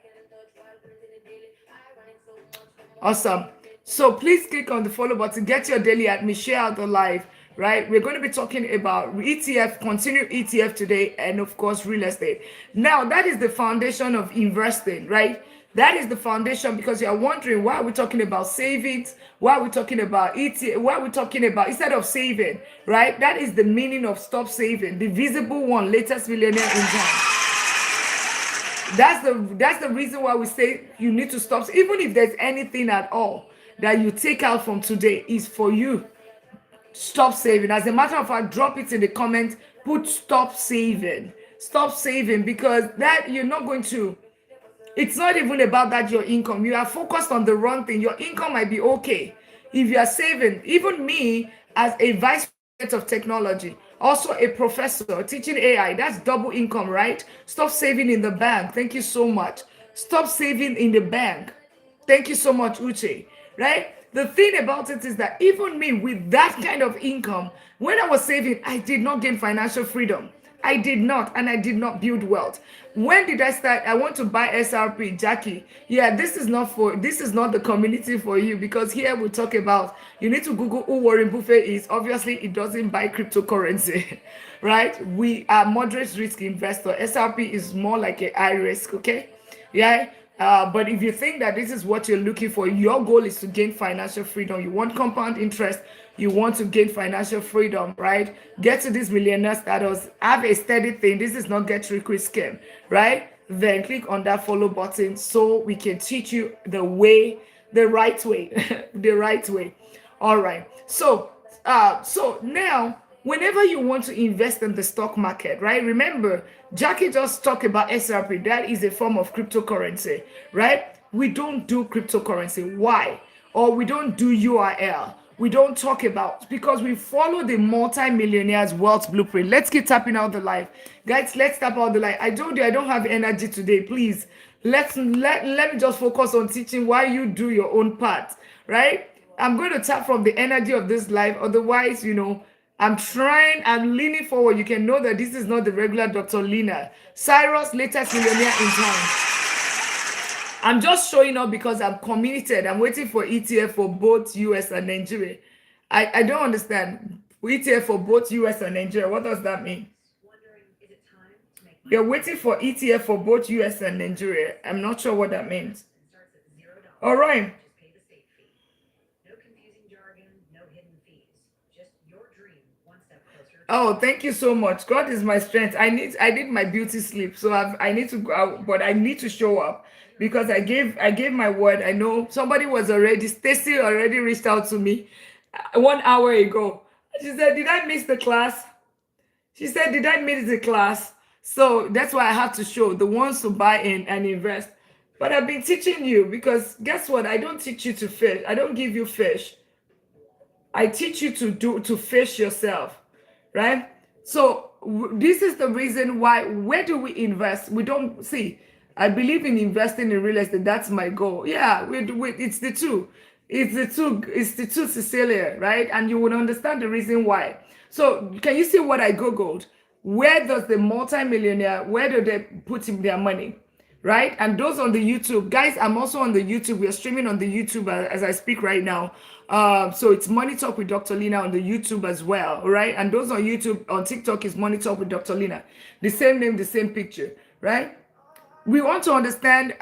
Awesome. So please click on the follow button, get your daily at me, share out the live, right? We're going to be talking about ETF, continued ETF today, and of course, real estate. Now, that is the foundation of investing, right? That is the foundation, because you are wondering, why are we talking about savings? Why are we talking about ETF? Why are we talking about, instead of saving, right? That is the meaning of stop saving, the visible one, latest millionaire in time. That's the reason why we say you need to stop. Even if there's anything at all that you take out from today, is for you. Stop saving. As a matter of fact, drop it in the comments. Put stop saving. Stop saving, because that you're not going to. It's not even about that your income. You are focused on the wrong thing. Your income might be okay if you are saving. Even me, as a vice president of technology, also a professor teaching AI, that's double income, right? Stop saving in the bank. Thank you so much. Stop saving in the bank. Thank you so much, Uche, right? The thing about it is that even me, with that kind of income, when I was saving, I did not gain financial freedom. I did not, and I did not build wealth. When did I start? I want to buy SRP, Jackie. Yeah, this is not the community for you, because here we talk about, you need to Google who Warren Buffett is. Obviously, it doesn't buy cryptocurrency, right? We are moderate risk investor. SRP is more like a high risk, okay? Yeah. But if you think that this is what you're looking for, your goal is to gain financial freedom. You want compound interest. You want to gain financial freedom, right? Get to this millionaire status. Have a steady thing. This is not get rich quick scheme, right? Then click on that follow button so we can teach you the right way, the right way. All right. So now, whenever you want to invest in the stock market, right? Remember, Jackie just talked about SRP. That is a form of cryptocurrency, right? We don't do cryptocurrency. Why? Or we don't do URL. We don't talk about, because we follow the multi-millionaires wealth blueprint. Let's keep tapping out the live. Guys, let's tap out the live. I told you I don't have energy today. Please, let me just focus on teaching while you do your own part, right? I'm going to tap from the energy of this live. Otherwise, I'm leaning forward. You can know that this is not the regular Dr. Lina. Cyrus, latest millionaire in town. I'm just showing up because I'm committed. I'm waiting for ETF for both US and Nigeria. I don't understand. ETF for both US and Nigeria. What does that mean? You're waiting for ETF for both US and Nigeria. I'm not sure what that means. All right. Oh, thank you so much. God is my strength. I need my beauty sleep. So I need to go out, but I need to show up because I gave my word. I know somebody was already, Stacy already reached out to me 1 hour ago. She said, did I miss the class? She said, did I miss the class? So that's why I have to show the ones to buy in and invest. But I've been teaching you because guess what? I don't teach you to fish. I don't give you fish. I teach you to fish yourself. Right? So this is the reason why, where do we invest? We don't see, I believe in investing in real estate. That's my goal. Yeah, it's the two, Cecilia, right? And you would understand the reason why. So can you see what I googled? Where does the multimillionaire, where do they put in their money? Right? And those on the YouTube, guys, I'm also on the YouTube. We're streaming on the YouTube as I speak right now. So it's Money Talk with Dr. Lina on the YouTube as well, right? And those on YouTube, on TikTok is Money Talk with Dr. Lina. The same name, the same picture, right? We want to understand,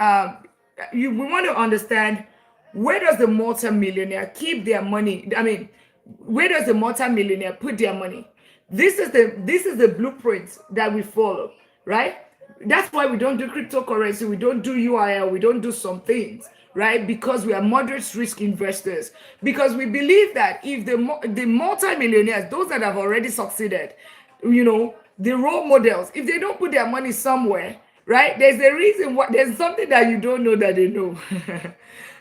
we want to understand, where does the multimillionaire keep their money? I mean, where does the multimillionaire put their money? This is the blueprint that we follow, right? That's why we don't do cryptocurrency, we don't do UIL, we don't do some things, right? Because we are moderate risk investors. Because we believe that if the multimillionaires, those that have already succeeded, the role models, if they don't put their money somewhere, right? There's a reason why. There's something that you don't know that they know.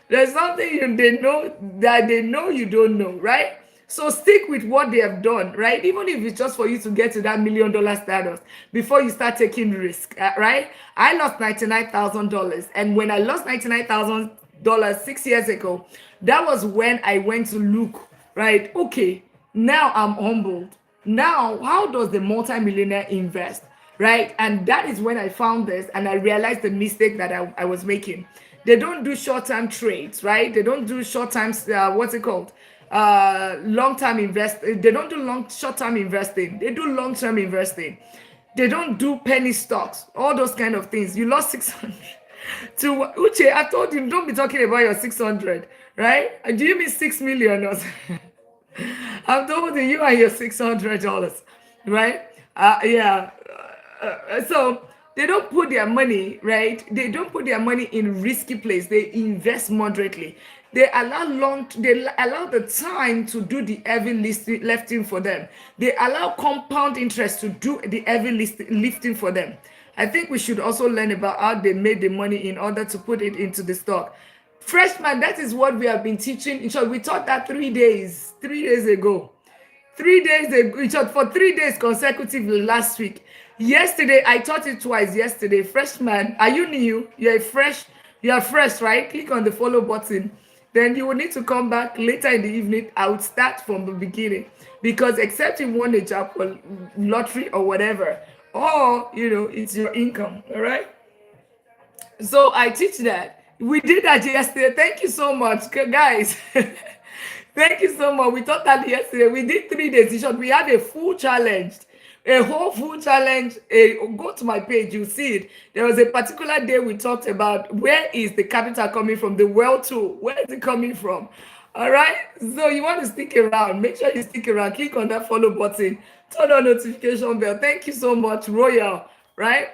There's something they know that they know you don't know, right? So stick with what they have done, right? Even if it's just for you to get to that $1 million status before you start taking risk, right? I lost $99,000, and when I lost $99,000 6 years ago, that was when I went to look, right? Okay, now I'm humbled. Now, how does the multimillionaire invest, right? And that is when I found this, and I realized the mistake that I was making. They don't do short-term trades, right? They don't do short-term, what's it called? Long-term invest. They don't do short-term investing. They do long-term investing. They don't do penny stocks, all those kind of things. You lost 600 to Uche. I told you, don't be talking about your 600, right? Do you mean 6 million or I've told you and your $600, right? Yeah. So they don't put their money, right? They don't put their money in risky place. They invest moderately. They allow the time to do the heavy lifting for them. They allow compound interest to do the heavy lifting for them. I think we should also learn about how they made the money in order to put it into the stock. Freshman, that is what we have been teaching. In short, we taught that 3 days ago. 3 days ago, in short, for 3 days consecutively last week. Yesterday, I taught it twice yesterday. Freshman, are you new? You are fresh, right? Click on the follow button. Then you will need to come back later in the evening. I would start from the beginning, because except you won a jackpot, lottery or whatever, or it's your income, all right? So I teach that. We did that yesterday. Thank you so much, guys. Thank you so much. We taught that yesterday. We did 3 days. In short, we had a full challenge. A whole full challenge. Go to my page, you see it. There was a particular day we talked about where is the capital coming from, the wealth tool. Where is it coming from? All right. So you want to stick around. Make sure you stick around. Click on that follow button. Turn on notification bell. Thank you so much, Royal. Right?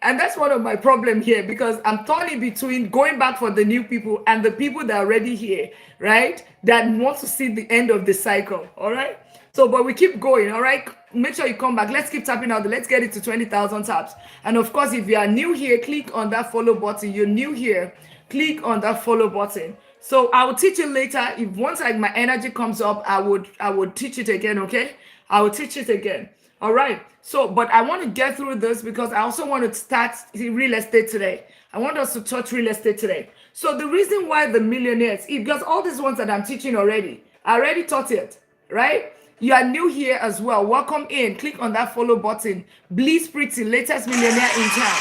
And that's one of my problem here, because I'm torn between going back for the new people and the people that are already here, right? That want to see the end of the cycle, all right? So, but we keep going, all right? Make sure you come back. Let's keep tapping out. Let's get it to 20,000 taps. And of course, if you are new here, click on that follow button. You're new here, click on that follow button. So I will teach you later. If once my energy comes up, I would teach it again, okay? I will teach it again. All right. So, but I want to get through this because I also want to start real estate today. I want us to touch real estate today. So the reason why the millionaires, because all these ones that I'm teaching already, I already taught it, right? You are new here as well. Welcome in. Click on that follow button. Bliss Pretty, latest millionaire in town.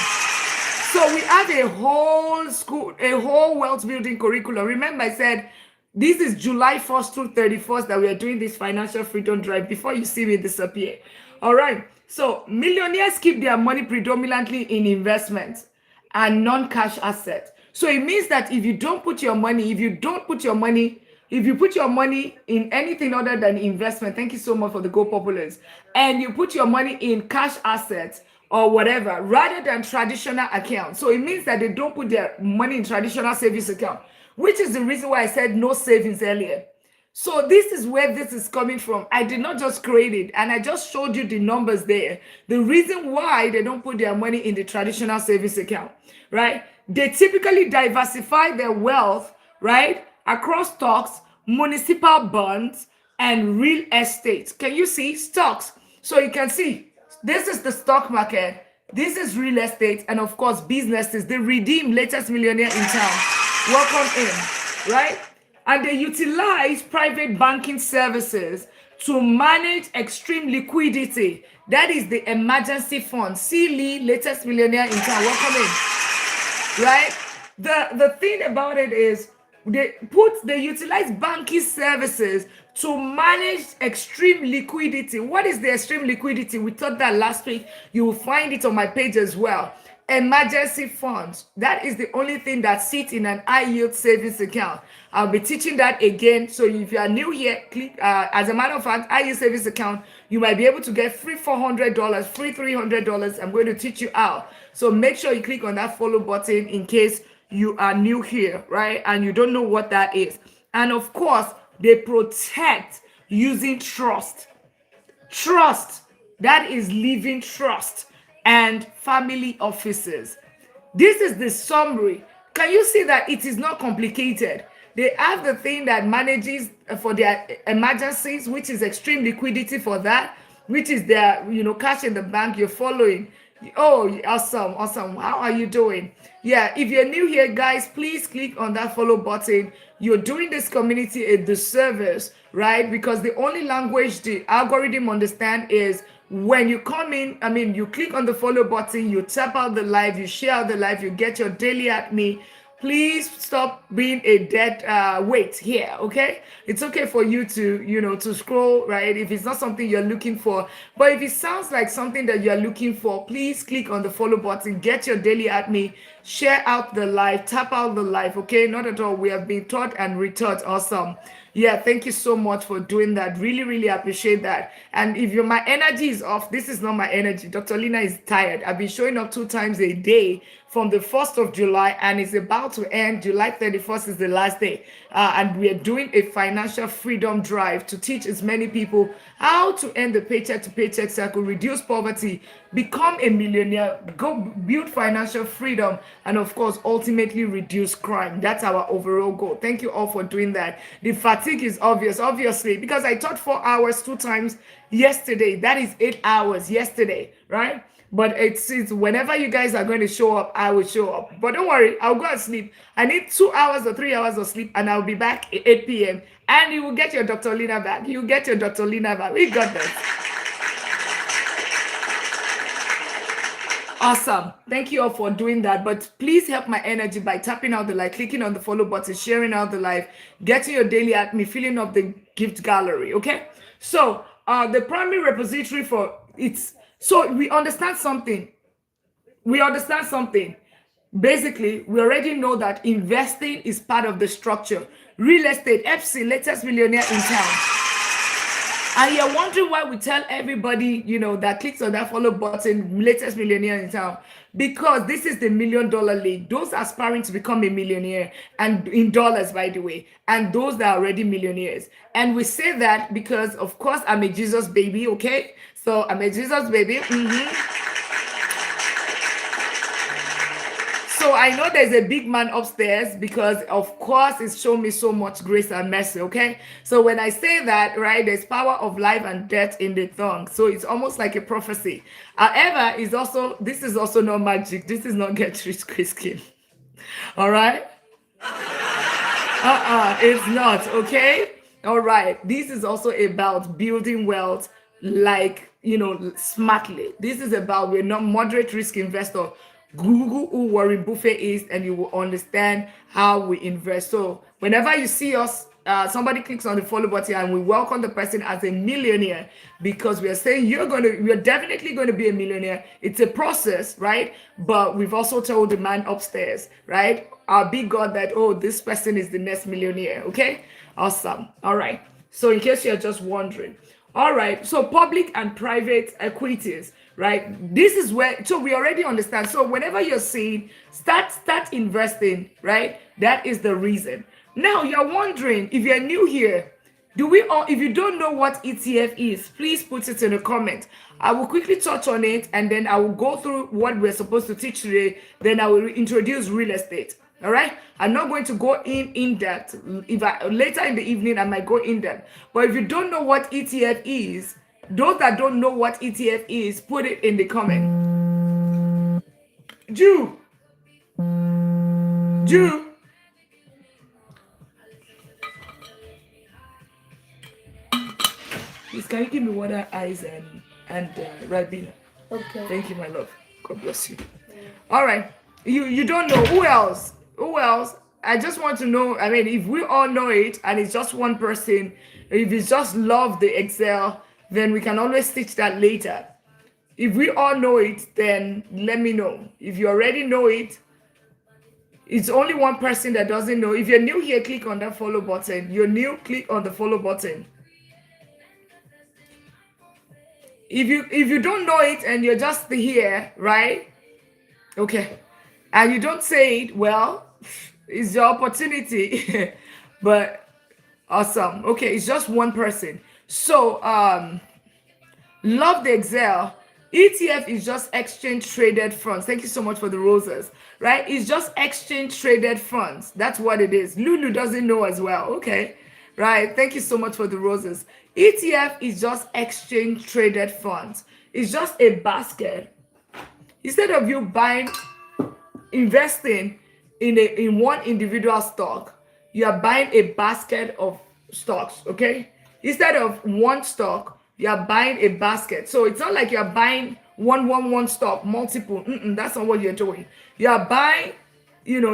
So we have a whole wealth building curriculum. Remember, I said this is July 1st through 31st that we are doing this financial freedom drive before you see me disappear. All right. So millionaires keep their money predominantly in investments and non-cash assets. So it means that if you put your money in anything other than investment, thank you so much for the Go Populars, and you put your money in cash assets or whatever, rather than traditional accounts. So it means that they don't put their money in traditional savings account, which is the reason why I said no savings earlier. So this is where this is coming from. I did not just create it, and I just showed you the numbers there. The reason why they don't put their money in the traditional savings account, right? They typically diversify their wealth, right, across stocks, municipal bonds, and real estate. Can you see stocks? So you can see this is the stock market, this is real estate, and of course businesses. They redeem latest millionaire in town. Welcome in, right? And they utilize private banking services to manage extreme liquidity. That is the emergency fund. See Lee, latest millionaire in town. Welcome in. Right? The thing about it is they utilize banking services to manage extreme liquidity. What is the extreme liquidity? We taught that last week. You will find it on my page as well. Emergency funds. That is the only thing that sits in an high yield savings account. I'll be teaching that again. So if you are new here, click. As a matter of fact, high yield savings account, you might be able to get free $400, free $300. I'm going to teach you how. So make sure you click on that follow button in case you are new here, right? And you don't know what that is. And of course, they protect using trust. Trust, that is living trust, and family offices. This is the summary. Can you see that it is not complicated? They have the thing that manages for their emergencies, which is extreme liquidity for that, which is their cash in the bank. You're following. Oh, awesome. How are you doing? Yeah, if you're new here, guys, please click on that follow button. You're doing this community a disservice, right? Because the only language the algorithm understand is when you come in. You click on the follow button, you tap out the live, you share out the live, you get your daily at me. Please stop being a dead weight here, okay? It's okay for you to scroll, right? If it's not something you're looking for. But if it sounds like something that you're looking for, please click on the follow button, get your daily at me, share out the live, tap out the live, okay? Not at all. We have been taught and retaught. Awesome. Yeah, thank you so much for doing that. Really, really appreciate that. And if my energy is off, this is not my energy. Dr. Lina is tired. I've been showing up 2 times a day from the 1st of July, and it's about to end. July 31st is the last day. And we are doing a financial freedom drive to teach as many people how to end the paycheck to paycheck cycle, reduce poverty, become a millionaire, go build financial freedom, and of course, ultimately reduce crime. That's our overall goal. Thank you all for doing that. The fatigue is obviously, because I taught 4 hours 2 times yesterday. That is 8 hours yesterday, right? But it's whenever you guys are going to show up, I will show up. But don't worry, I'll go and sleep. I need 2 hours or 3 hours of sleep, and I'll be back at 8 p.m. And you will get your Dr. Lina back. You get your Dr. Lina back. We got this. Awesome. Thank you all for doing that. But please help my energy by tapping out the like, clicking on the follow button, sharing out the live, getting your daily at me, filling up the gift gallery. Okay. So the primary repository for it's. So we understand something. Basically, we already know that investing is part of the structure. Real estate, FC, latest millionaire in town. And you're wondering why we tell everybody, that clicks on that follow button, latest millionaire in town. Because this is the $1 Million League. Those aspiring to become a millionaire, and in dollars, by the way, and those that are already millionaires. And we say that because, of course, I'm a Jesus baby, okay? So I'm a Jesus baby. So I know there's a big man upstairs because, of course, it's shown me so much grace and mercy, okay? So when I say that, right, there's power of life and death in the tongue. So it's almost like a prophecy. However, this is also not magic. This is not get rich quick scheme. All right? It's not, okay? All right. This is also about building wealth smartly. This is about, we're not moderate risk investor. Google who Warren Buffett is, and you will understand how we invest. So whenever you see us, somebody clicks on the follow button, and we welcome the person as a millionaire, because we are saying you're definitely going to be a millionaire. It's a process, right? But we've also told the man upstairs, right, our big God, that this person is the next millionaire. Okay, awesome. All right. So in case you're just wondering, all right. So public and private equities. Right, this is where, so we already understand. So whenever you're saying start investing, right, that is the reason. Now you're wondering, if you're new here, if you don't know what ETF is, please put it in the comment. I will quickly touch on it, and then I will go through what we're supposed to teach today. Then I will introduce real estate. All right, I'm not going to go in depth. Later in the evening I might go in depth. But if you don't know what ETF is, those that don't know what ETF is, put it in the comment. Jew. Please, can you give me water, ice, and Ribena? Okay. Thank you, my love. God bless you. All right. You don't know who else? Who else? I just want to know. I mean, if we all know it and it's just one person, if it's just love the Excel, then we can always teach that later. If we all know it, then let me know. If you already know it, it's only one person that doesn't know. If you're new here, click on that follow button. You're new, click on the follow button. If you don't know it and you're just here, right? Okay. And you don't say it, well, it's your opportunity. But awesome. Okay, it's just one person. So love the Excel. ETF is just exchange traded funds. Thank you so much for the roses. Right? It's just exchange traded funds. That's what it is. Lulu doesn't know as well. Okay. Right. Thank you so much for the roses. ETF is just exchange traded funds. It's just a basket. Instead of you investing in one individual stock, you are buying a basket of stocks. Okay. Instead of one stock, you are buying a basket. So it's not like you're buying one stock, multiple. That's not what you're doing. You are buying,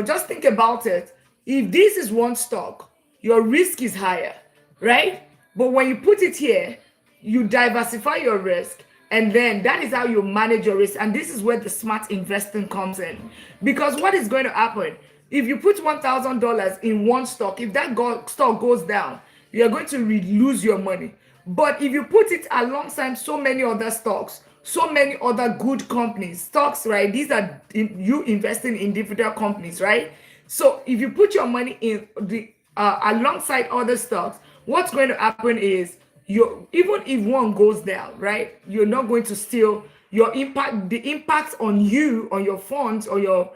just think about it. If this is one stock, your risk is higher, right? But when you put it here, you diversify your risk, and then that is how you manage your risk. And this is where the smart investing comes in. Because what is going to happen? If you put $1,000 in one stock, if that stock goes down, you're going to lose your money. But if you put it alongside so many other stocks, so many other good companies, stocks, right? These are you investing in individual companies, right? So if you put your money in the alongside other stocks, what's going to happen is even if one goes down, right? You're not going to steal your impact. The impact on you, on your funds, or your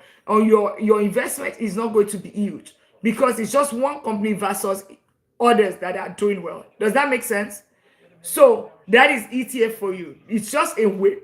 investment is not going to be huge because it's just one company versus others that are doing well. Does that make sense? So that is ETF for you. It's just a way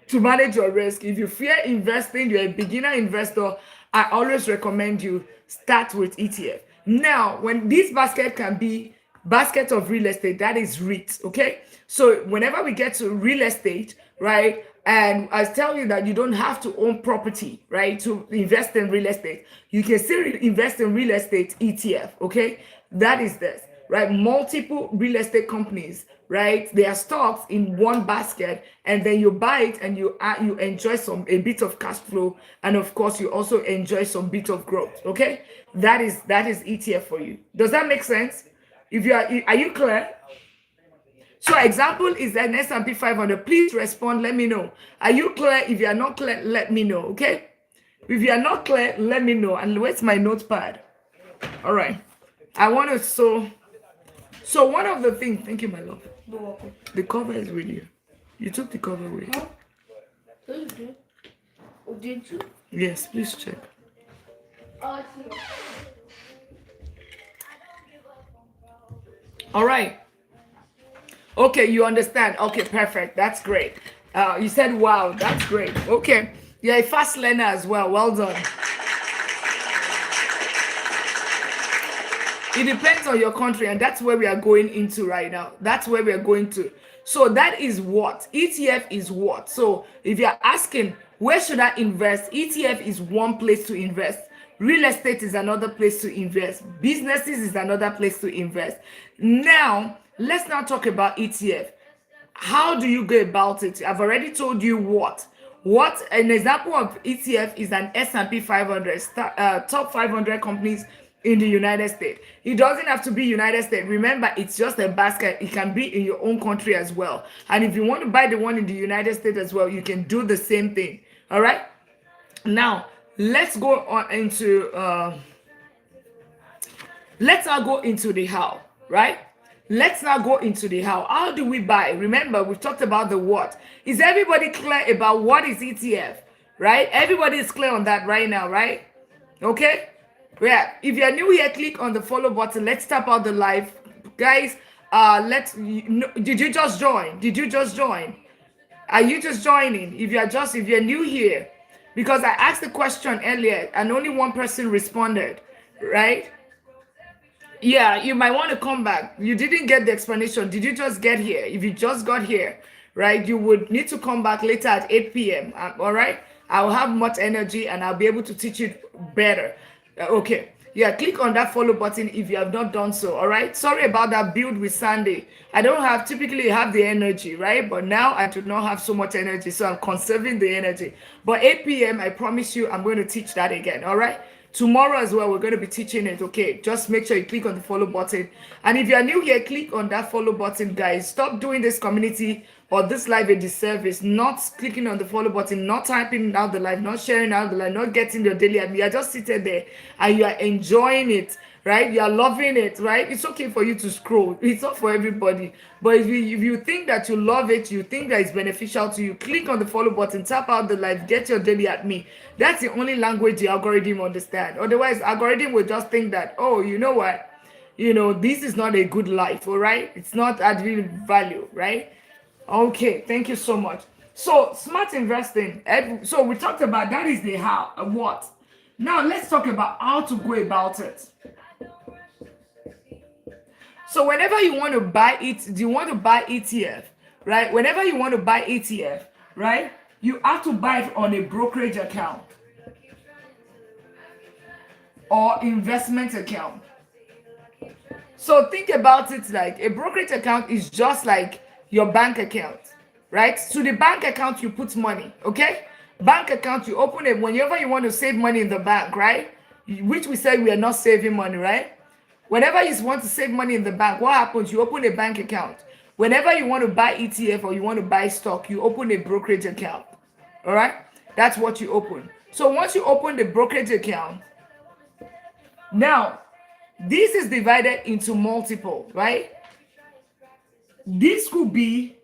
to manage your risk. If you fear investing, you're a beginner investor, I always recommend you start with ETF. Now, when this basket can be basket of real estate, that is REIT, okay? So whenever we get to real estate, right, and I tell you that you don't have to own property, right, to invest in real estate. You can still invest in real estate ETF, okay? That is this, right? Multiple real estate companies, right? They are stocks in one basket, and then you buy it and you enjoy a bit of cash flow, and of course you also enjoy some bit of growth. Okay, that is ETF for you. Does that make sense? If you are you clear? So example is an S&P 500. Please respond. Let me know. Are you clear? If you are not clear, let me know. Okay. If you are not clear, let me know. And where's my notepad? All right. I want to so one of the things. Thank you, my love. The cover is with you. You took the cover away. Huh? Did you? Yes, please check. All right. Okay, you understand. Okay, perfect. That's great. You said, wow, that's great. Okay. You're a fast learner as well. Well done. It depends on your country, and that's where we are going into right now. That's where we are going to. So that is what? ETF is what? So if you're asking, where should I invest? ETF is one place to invest. Real estate is another place to invest. Businesses is another place to invest. Now, let's now talk about ETF. How do you go about it? I've already told you what. An example of ETF is an S&P 500, top 500 companies in the United States. It doesn't have to be United States. Remember, it's just a basket. It can be in your own country as well. And if you want to buy the one in the United States as well, you can do the same thing. All right. Now, let's go on into let's now go into the how, right? Let's now go into the how. How do we buy? Remember, we've talked about the what. Is everybody clear about what is ETF, right? Everybody is clear on that right now, right? Okay. Yeah, if you're new here, click on the follow button. Let's tap out the live, guys. Did you just join? Are you just joining? If you're new here, because I asked the question earlier and only one person responded, right? Yeah, you might want to come back. You didn't get the explanation. Did you just get here? If you just got here, right, you would need to come back later at 8 p.m. All right? I'll have much energy and I'll be able to teach it better. Okay. Yeah, click on that follow button if you have not done so. All right. Sorry about that build with Sunday. I don't have typically have the energy, right? But now I do not have so much energy. So I'm conserving the energy. But 8 p.m., I promise you, I'm going to teach that again. All right. Tomorrow as well, we're going to be teaching it. Okay, just make sure you click on the follow button. And if you are new here, click on that follow button, guys. Stop doing this community or this live a disservice, not clicking on the follow button, not typing out the live, not sharing out the live, not getting your daily admin. You are just seated there and you are enjoying it, right? You are loving it, right? It's okay for you to scroll. It's not for everybody. But if you think that you love it, you think that it's beneficial to you, click on the follow button, tap out the live, get your daily admin. That's the only language the algorithm understand. Otherwise, algorithm will just think that, oh, you know what? This is not a good life, all right? It's not adding value, right? Okay, thank you so much. So, smart investing. So, we talked about that is the how, what. Now, let's talk about how to go about it. So, whenever you want to buy it, do you want to buy ETF, right? Whenever you want to buy ETF, right, you have to buy it on a brokerage account or investment account. So, think about it like a brokerage account is just like your bank account, right? To the bank account, you put money, okay? Bank account, you open it whenever you want to save money in the bank, right? Which we said we are not saving money, right? Whenever you want to save money in the bank, what happens? You open a bank account. Whenever you want to buy ETF or you want to buy stock, you open a brokerage account, all right? That's what you open. So once you open the brokerage account, now, this is divided into multiple, right? This could be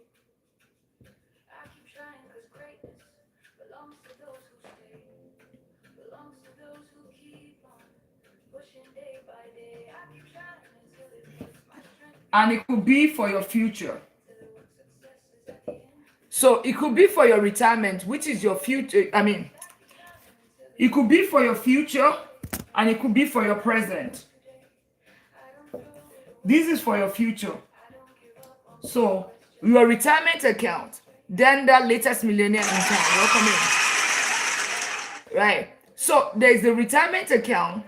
and it could be for your future. So it could be for your retirement, which is your future. I mean, it could be for your future and it could be for your present. This is for your future. So your retirement account, then the latest millionaire in town. Welcome in. Right. So there's the retirement account,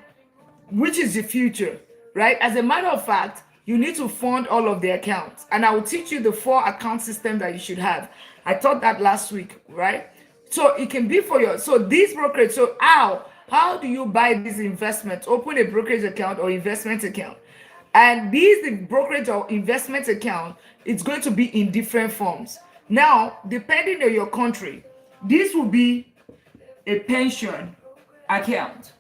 which is the future, right? As a matter of fact, you need to fund all of the accounts. And I will teach you the 4 account system that you should have. I taught that last week, right? So it can be for your, so this brokerage, so how do you buy these investments? Open a brokerage account or investment account. And the brokerage or investment account, it's going to be in different forms. Now, depending on your country, this will be a pension account,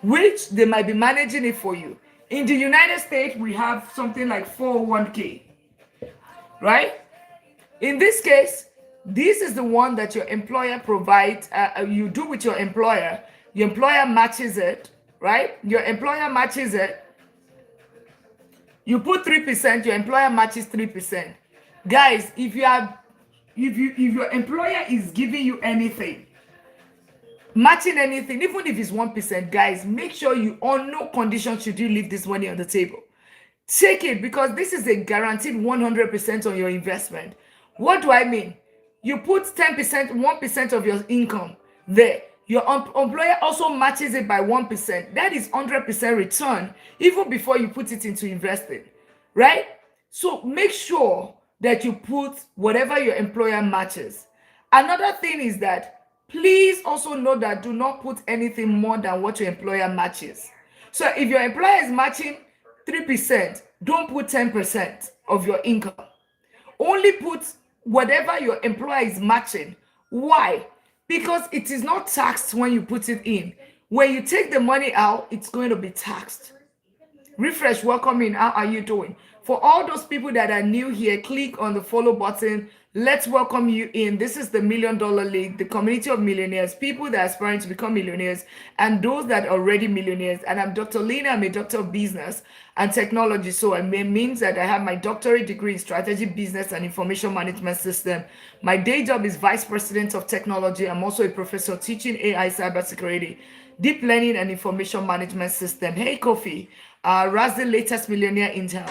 which they might be managing it for you. In the United States, we have something like 401k, right? In this case, this is the one that your employer provides. You do with your employer matches it, right? Your employer matches it. You put 3%, your employer matches 3%. Guys, if your employer is giving you anything, matching anything, even if it's 1%, guys, make sure you, on no condition should you leave this money on the table. Take it, because this is a guaranteed 100% on your investment. What do I mean? You put 10%, 1% of your income there. Your employer also matches it by 1%. That is 100% return, even before you put it into investing, right? So make sure that you put whatever your employer matches. Another thing is that please also know that do not put anything more than what your employer matches. So if your employer is matching 3%, don't put 10% of your income. Only put whatever your employer is matching. Why? Because it is not taxed when you put it in. When you take the money out, it's going to be taxed. Refresh, welcome in. How are you doing? For all those people that are new here, click on the follow button, Let's welcome you in. This is the Million Dollar League, the community of millionaires, people that are aspiring to become millionaires, and those that are already millionaires. And I'm Dr. Lina. I'm a doctor of business and technology. So it means that I have my doctorate degree in strategy, business, and information management system. My day job is vice president of technology. I'm also a professor teaching AI, cybersecurity, deep learning, and information management system. Hey, Kofi, Raz the latest millionaire in town.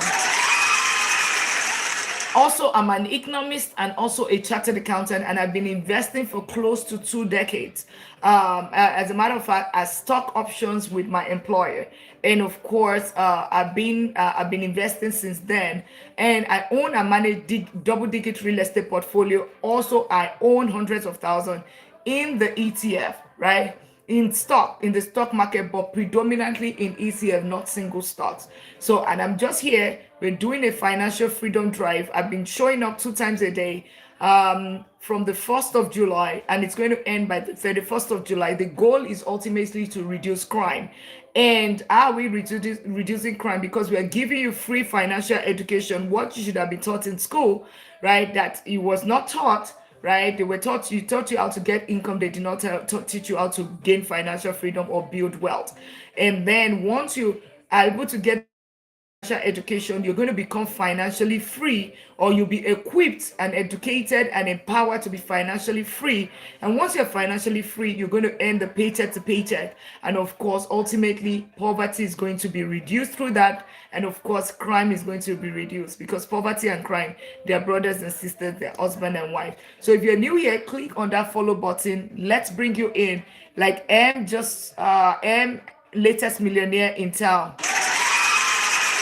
Also, I'm an economist and also a chartered accountant, and I've been investing for close to 2 decades. As a matter of fact, as stock options with my employer, and of course, I've been investing since then. And I own and manage double-digit real estate portfolio. Also, I own hundreds of thousands in the ETF, right? In the stock market, but predominantly in ETF, not single stocks. So, and I'm just here. We're doing a financial freedom drive. I've been showing up 2 times a day, from the 1st of July, and it's going to end by the 31st of July. The goal is ultimately to reduce crime. And are we reducing crime? Because we are giving you free financial education, what you should have been taught in school, right? That it was not taught, right? They were taught you how to get income. They did not teach you how to gain financial freedom or build wealth. And then once you are able to get financial education, you're going to become financially free, or you'll be equipped and educated and empowered to be financially free. And once you're financially free, you're going to earn the paycheck to paycheck. And of course, ultimately, poverty is going to be reduced through that. And of course, crime is going to be reduced, because poverty and crime, they're brothers and sisters, they're husband and wife. So if you're new here, click on that follow button. Let's bring you in. Like M latest millionaire in town.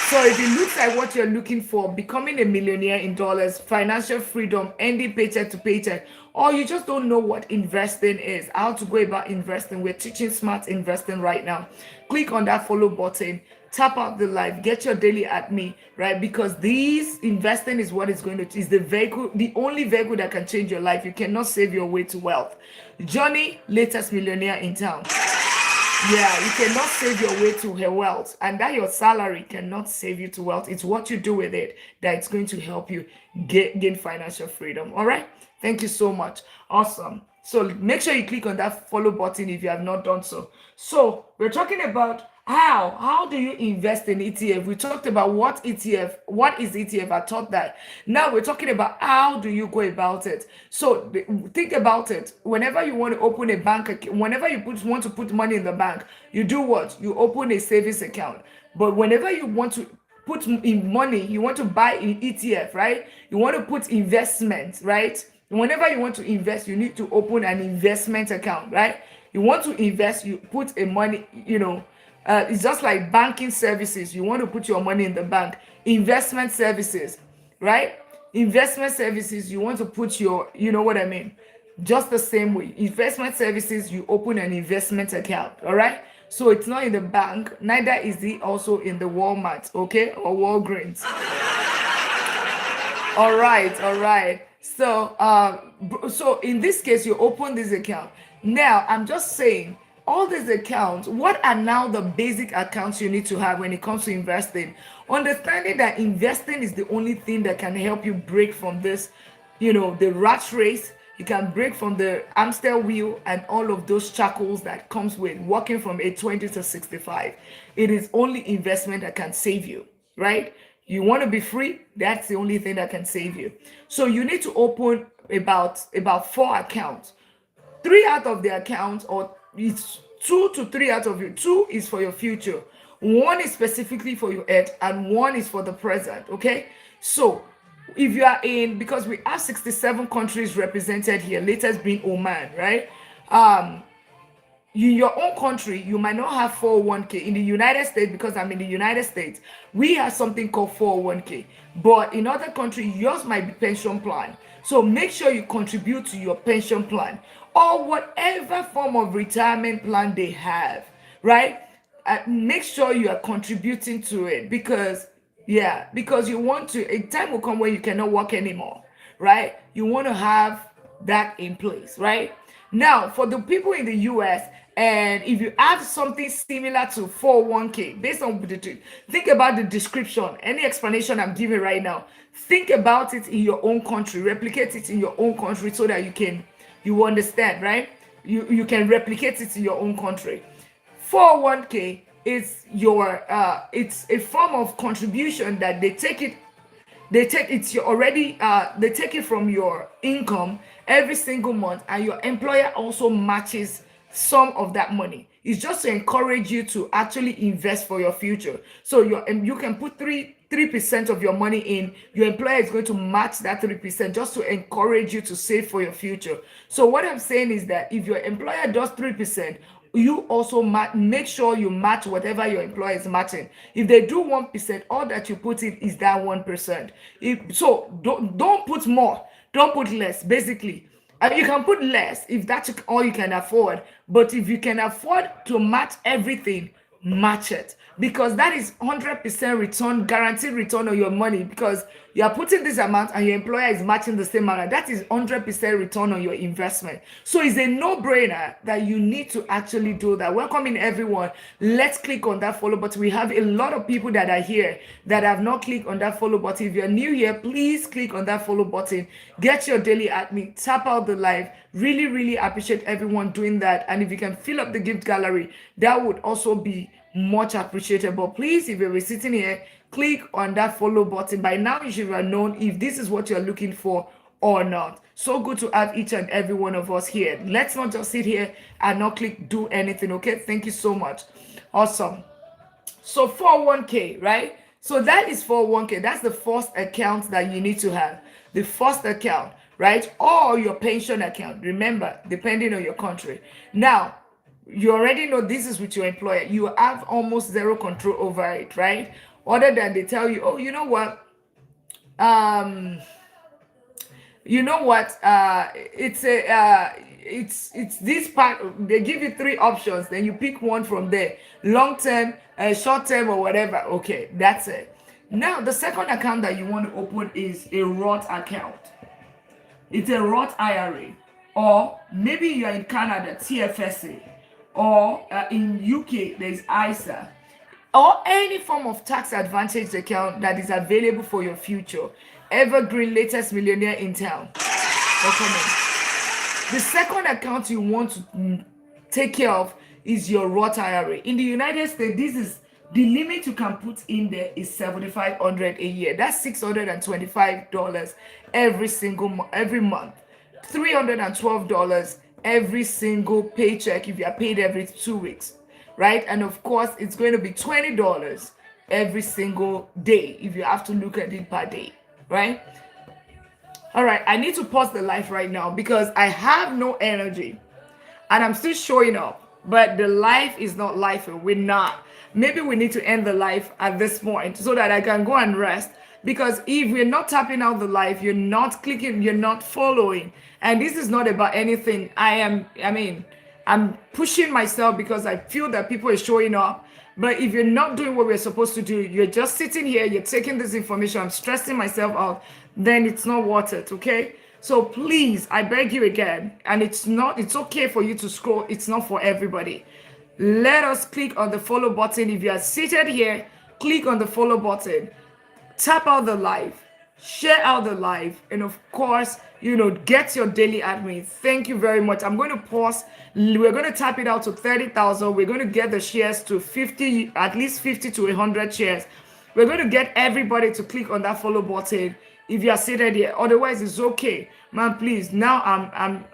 So if it looks like what you're looking for, becoming a millionaire in dollars, financial freedom, ending paycheck to paycheck, or you just don't know what investing is, how to go about investing, we're teaching smart investing right now. Click on that follow button, tap out the live, get your daily at me, right? Because these investing is what is going to, is the vehicle, the only vehicle that can change your life. You cannot save your way to wealth. Johnny, latest millionaire in town. Yeah, you cannot save your way to her wealth, and that your salary cannot save you to wealth. It's what you do with it that it's going to help you gain financial freedom. All right. Thank you so much. Awesome. So make sure you click on that follow button if you have not done so. So we're talking about how do you invest in ETF? We talked about what is ETF. I taught that. Now we're talking about how do you go about it. So think about it. Whenever you want to open a bank account, whenever you want to put money in the bank, you do what? You open a savings account. But whenever you want to put in money, you want to buy an ETF, right? You want to put investment, right? Whenever you want to invest, you need to open an investment account, right? You want to invest, you put a money, it's just like banking services. You want to put your money in the bank. Investment services, right? Investment services, you want to put your, you know what I mean? Just the same way. Investment services, you open an investment account, all right? So it's not in the bank, neither is it also in the Walmart, okay? Or Walgreens. All right, all right. So in this case, you open this account. Now, I'm just saying, all these accounts, what are now the basic accounts you need to have when it comes to investing? Understanding that investing is the only thing that can help you break from this, the rat race. You can break from the hamster wheel and all of those shackles that comes with working from age 20 to 65. It is only investment that can save you, right? You want to be free? That's the only thing that can save you. So you need to open about 4 accounts. 3 out of the accounts, or it's 2 to 3 out of you. 2 is for your future. 1 is specifically for your head, and 1 is for the present. Okay. So if you are because we have 67 countries represented here, latest being Oman, right? In your own country, you might not have 401k. In the United States, because I'm in the United States, we have something called 401k. But in other countries, yours might be pension plan. So make sure you contribute to your pension plan or whatever form of retirement plan they have, right? Make sure you are contributing to it, because you want to, a time will come where you cannot work anymore, right? You want to have that in place, right? Now, for the people in the US, And if you have something similar to 401k, based on think about the description, any explanation I'm giving right now, think about it in your own country, replicate it in your own country so that you understand, right? You can replicate it in your own country. 401k is your it's a form of contribution that it's your already they take it from your income every single month, and your employer also matches some of that money. It's just to encourage you to actually invest for your future. So you can put 3% of your money in. Your employer is going to match that 3% just to encourage you to save for your future. So what I'm saying is that if your employer does 3%, you also make sure you match whatever your employer is matching. If they do 1%, all that you put in is that 1%. So don't put more, don't put less. Basically, you can put less if that's all you can afford. But if you can afford to match everything, match it, because that is 100% return, guaranteed return on your money, because you are putting this amount and your employer is matching the same amount. That is 100% return on your investment. So it's a no-brainer that you need to actually do that. Welcoming everyone. Let's click on that follow button. We have a lot of people that are here that have not clicked on that follow button. If you're new here, please click on that follow button. Get your daily admin, tap out the live. Really, really appreciate everyone doing that. And if you can fill up the gift gallery, that would also be much appreciated. But please, if you're sitting here, click on that follow button. By now you should have known if this is what you're looking for or not. So good to have each and every one of us here. Let's not just sit here and not click do anything. Okay, thank you so much. Awesome. So 401k, right? So that is 401k. That's the first account that you need to have. The first account, right? Or your pension account. Remember, depending on your country. Now, you already know this is with your employer. You have almost zero control over it, right? Other than they tell you, oh, you know what? Um, it's this part. They give you three options, then you pick one from there: long term, short term, or whatever. Okay, that's it. Now the second account that you want to open is a Roth account. It's a Roth IRA, or maybe you're in Canada, TFSA, or in UK there's ISA, or any form of tax advantage account that is available for your future. Evergreen, latest millionaire in town. The second account you want to take care of is your Roth IRA. In the United States, this is the limit you can put in there is $7,500 a year. That's $625 every month. $312 every single paycheck if you are paid every 2 weeks, right? And of course, it's going to be $20 every single day if you have to look at it per day, right? All right, I need to pause the live right now because I have no energy and I'm still showing up, but the live is not live. We're not. Maybe we need to end the live at this point so that I can go and rest, because if we're not tapping out the live, you're not clicking, you're not following. And this is not about anything. I'm pushing myself because I feel that people are showing up. But if you're not doing what we're supposed to do, you're just sitting here, you're taking this information, I'm stressing myself out, then it's not worth it, okay? So please, I beg you again, and it's okay for you to scroll, it's not for everybody. Let us click on the follow button. If you are seated here, click on the follow button, tap out the live, share out the live, and of course, get your daily admin. Thank you very much. I'm going to pause. We're going to tap it out to 30,000. We're going to get the shares to 50, at least 50 to 100 shares. We're going to get everybody to click on that follow button if you are seated here. Otherwise, it's okay, man. Please. Now I'm.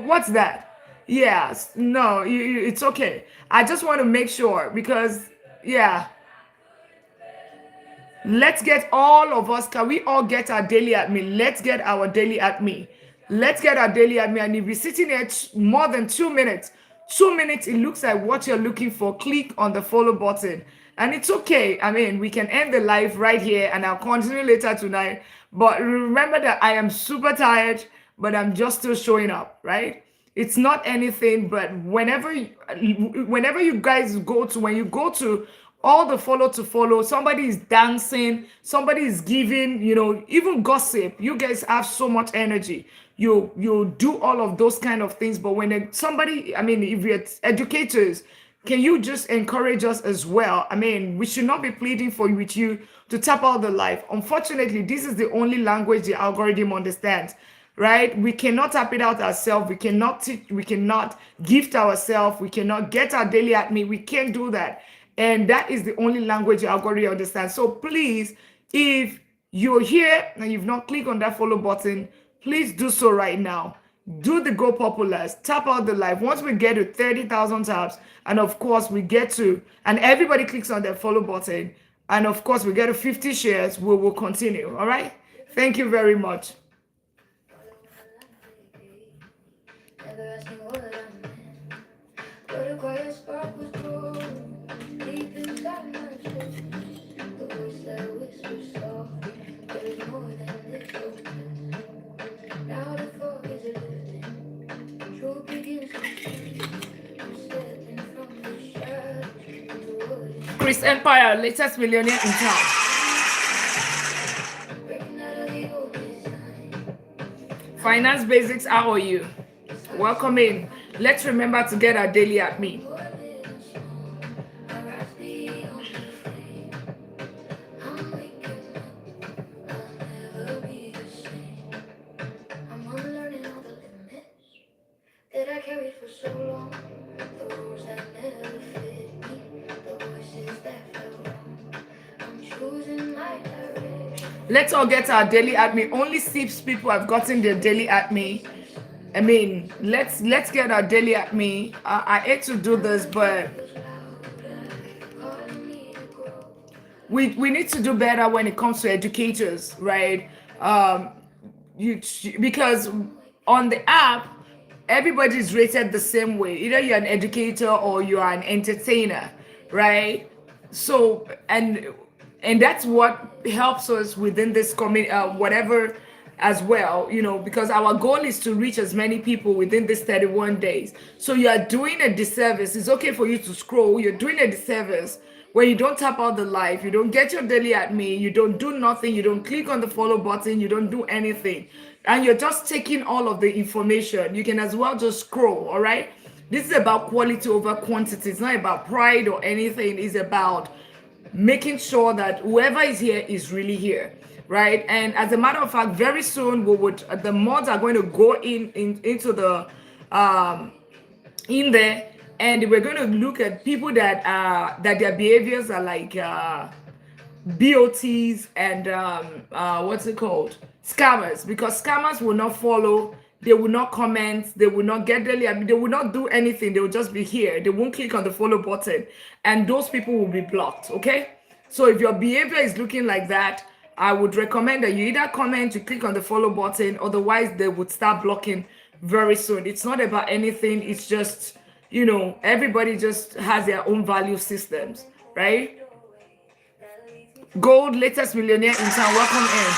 What's that? Yes. No. It's okay. I just want to make sure because let's get all of us. Can we all get our daily admin? Let's get our daily admin. Let's get our daily admin. And if you're sitting here more than 2 minutes, it looks like what you're looking for, click on the follow button. And it's okay. We can end the live right here and I'll continue later tonight. But remember that I am super tired, but I'm just still showing up, right? It's not anything, but whenever you guys when you go to all the follow to follow. Somebody is dancing, somebody is giving, even gossip. You guys have so much energy. You do all of those kind of things. But when somebody, I mean, if you're educators, can you just encourage us as well? I mean, we should not be pleading for you with you to tap out the life. Unfortunately, this is the only language the algorithm understands, right? We cannot tap it out ourselves. We cannot teach, we cannot gift ourselves. We cannot get our daily at me. We can't do that. And that is the only language the algorithm understands. So please, if you're here and you've not clicked on that follow button, please do so right now. Do the go populars, tap out the live. Once we get to 30,000 taps, and of course we get to, and everybody clicks on that follow button, and of course we get to 50 shares, we will continue. All right. Thank you very much. Chris Empire, latest millionaire in town. Finance Basics, how are you? Welcome in. Let's remember to get our daily at me. Let's all get our daily at me. Only 6 people have gotten their daily at me. I mean, let's get our daily at me. I hate to do this, but we need to do better when it comes to educators, right? Because on the app, everybody's rated the same way. Either you're an educator or you are an entertainer, right? So and that's what helps us within this community, whatever as well, because our goal is to reach as many people within this 31 days. So you are doing a disservice. It's okay for you to scroll. You're doing a disservice when you don't tap out the live, you don't get your daily at me, you don't do nothing, you don't click on the follow button, you don't do anything, and you're just taking all of the information. You can as well just scroll. All right. This is about quality over quantity. It's not about pride or anything. It's about making sure that whoever is here is really here, right? And as a matter of fact, very soon the mods are going to go into the in there, and we're going to look at people that their behaviors are like BOTs and what's it called, scammers, because scammers will not follow, they will not comment, they will not get daily, they will not do anything, they will just be here, they won't click on the follow button, and those people will be blocked. Okay, so if your behavior is looking like that, I would recommend that you either comment, you click on the follow button, otherwise they would start blocking very soon. It's not about anything, it's just, everybody just has their own value systems, right? Gold, latest millionaire in town, welcome in.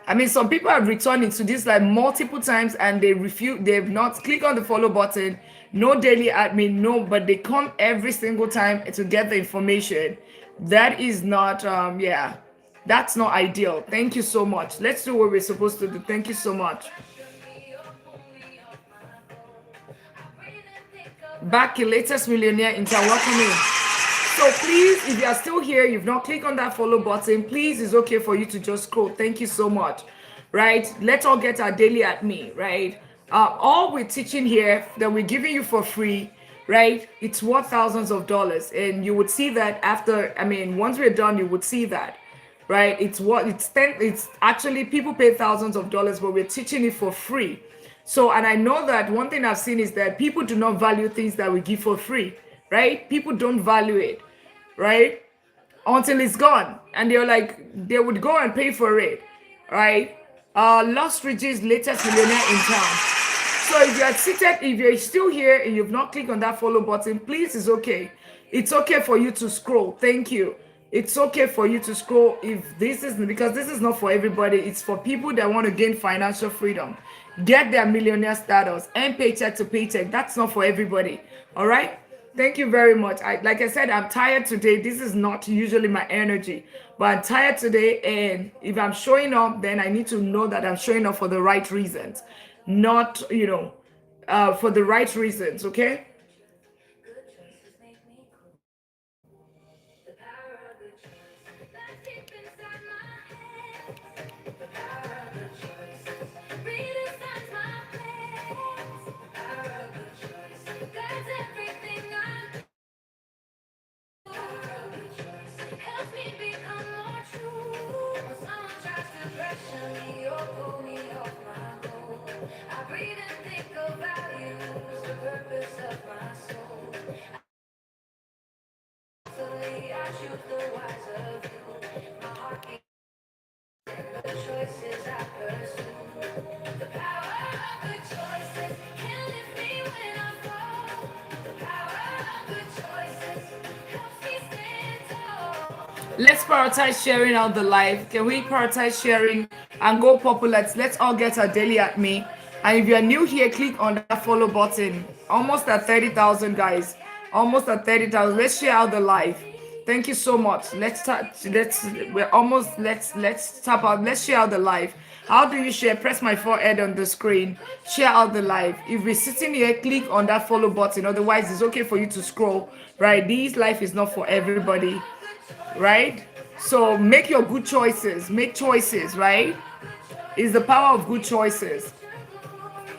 I mean, some people have returned into this like multiple times and they've not clicked on the follow button, no daily admin, no, but they come every single time to get the information. That is not, that's not ideal. Thank you so much. Let's do what we're supposed to do. Thank you so much. Back, latest millionaire in town, welcome in. So please, if you are still here, you've not clicked on that follow button, please, it's okay for you to just scroll. Thank you so much, right? Let's all get our daily at me, right? All we're teaching here that we're giving you for free, right? It's worth thousands of dollars, and you would see that after, once we're done, you would see that, right? It's actually people pay thousands of dollars, but we're teaching it for free. So, and I know that one thing I've seen is that people do not value things that we give for free, right? People don't value it, right? Until it's gone. And they're like, they would go and pay for it, right? Lost Ridges, latest millionaire in town. So if you're seated, if you're still here and you've not clicked on that follow button, please, it's okay. It's okay for you to scroll. Thank you. It's okay for you to scroll if this is because this is not for everybody. It's for people that want to gain financial freedom, get their millionaire status, and paycheck to paycheck. That's not for everybody. All right. Thank you very much. Like I said, I'm tired today. This is not usually my energy, but I'm tired today. And if I'm showing up, then I need to know that I'm showing up for the right reasons, not for the right reasons. Okay. Let's prioritize sharing out the live. Can we prioritize sharing and go popular? Let's all get our daily at me. And if you're new here, click on that follow button. Almost at 30,000, guys. Almost at 30,000. Let's share out the live. Thank you so much. Let's tap out. Let's share out the live. How do you share? Press my forehead on the screen. Share out the live. If you're sitting here, click on that follow button. Otherwise, it's okay for you to scroll. Right? This life is not for everybody. Right? So make your good choices. Make choices, right? It's the power of good choices.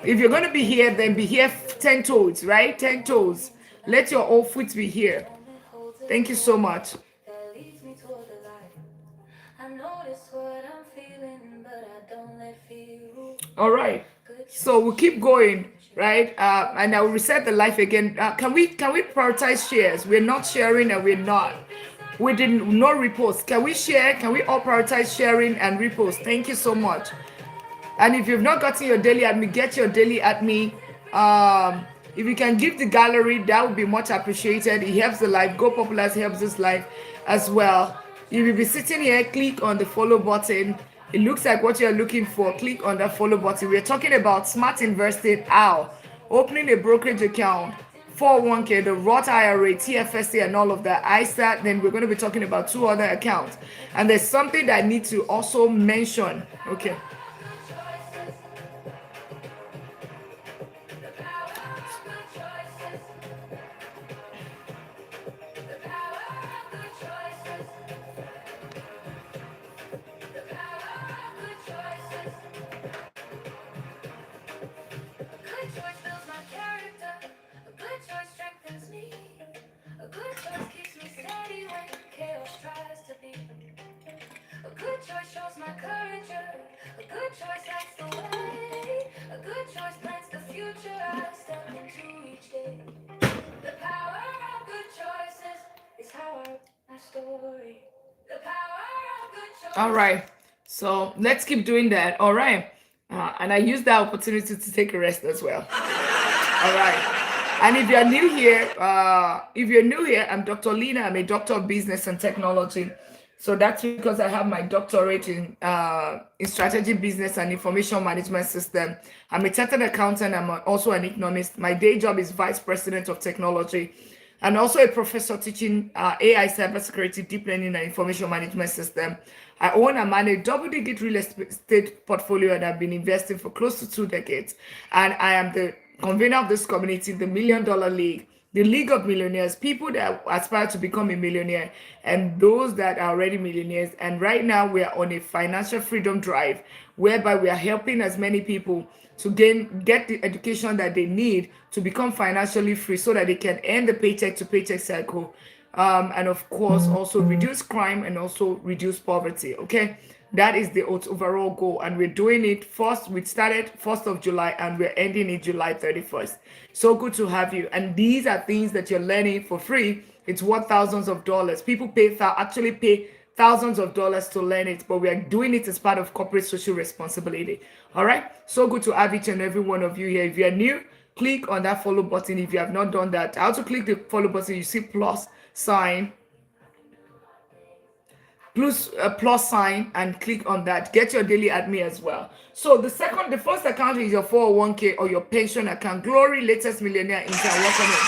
If you're going to be here, then be here 10 toes, right? 10 toes. Let your old foot be here. Thank you so much. All right. So we'll keep going, right? And I will reset the live again. Can we prioritize shares? We're not sharing and we're not. We didn't no repost. Can we share? Can we all prioritize sharing and repost? Thank you so much. And if you've not gotten your daily at me, get your daily at me. If you can give the gallery, that would be much appreciated. It helps the live. Go popular helps this live as well. You will be sitting here, click on the follow button. It looks like what you're looking for. Click on the follow button. We're talking about smart investing, how opening a brokerage account, 401k, the Roth IRA, TFSA, and all of that. ISA. Then we're going to be talking about two other accounts. And there's something that I need to also mention. Okay. All right. So let's keep doing that. All right. And I use that opportunity to take a rest as well. All right. And if you're new here, I'm Dr. Lina. I'm a doctor of business and technology. So that's because I have my doctorate in strategy, business, and information management system. I'm a chartered accountant. I'm also an economist. My day job is vice president of technology, and also a professor teaching AI, cybersecurity, deep learning, and information management system. I own and manage double-digit real estate portfolio, and I've been investing for close to 2 decades. And I am the convener of this community, the $1 Million League, the League of Millionaires, people that aspire to become a millionaire, and those that are already millionaires. And right now, we are on a financial freedom drive, whereby we are helping as many people to get the education that they need to become financially free, so that they can end the paycheck to paycheck cycle, and of course also reduce crime and also reduce poverty. Okay, that is the overall goal, and we're doing it first. We started 1st of July and we're ending it July 31st. So good to have you. And these are things that you're learning for free. It's worth thousands of dollars. People actually pay thousands of dollars to learn it, but we are doing it as part of corporate social responsibility. All right. So good to have each and every one of you here. If you're new, click on that follow button. If you have not done that, how to click the follow button, you see plus sign. plus a plus sign and click on that. Get your daily admin as well. So the first account is your 401k or your pension account. Glory, latest millionaire intern, welcome in.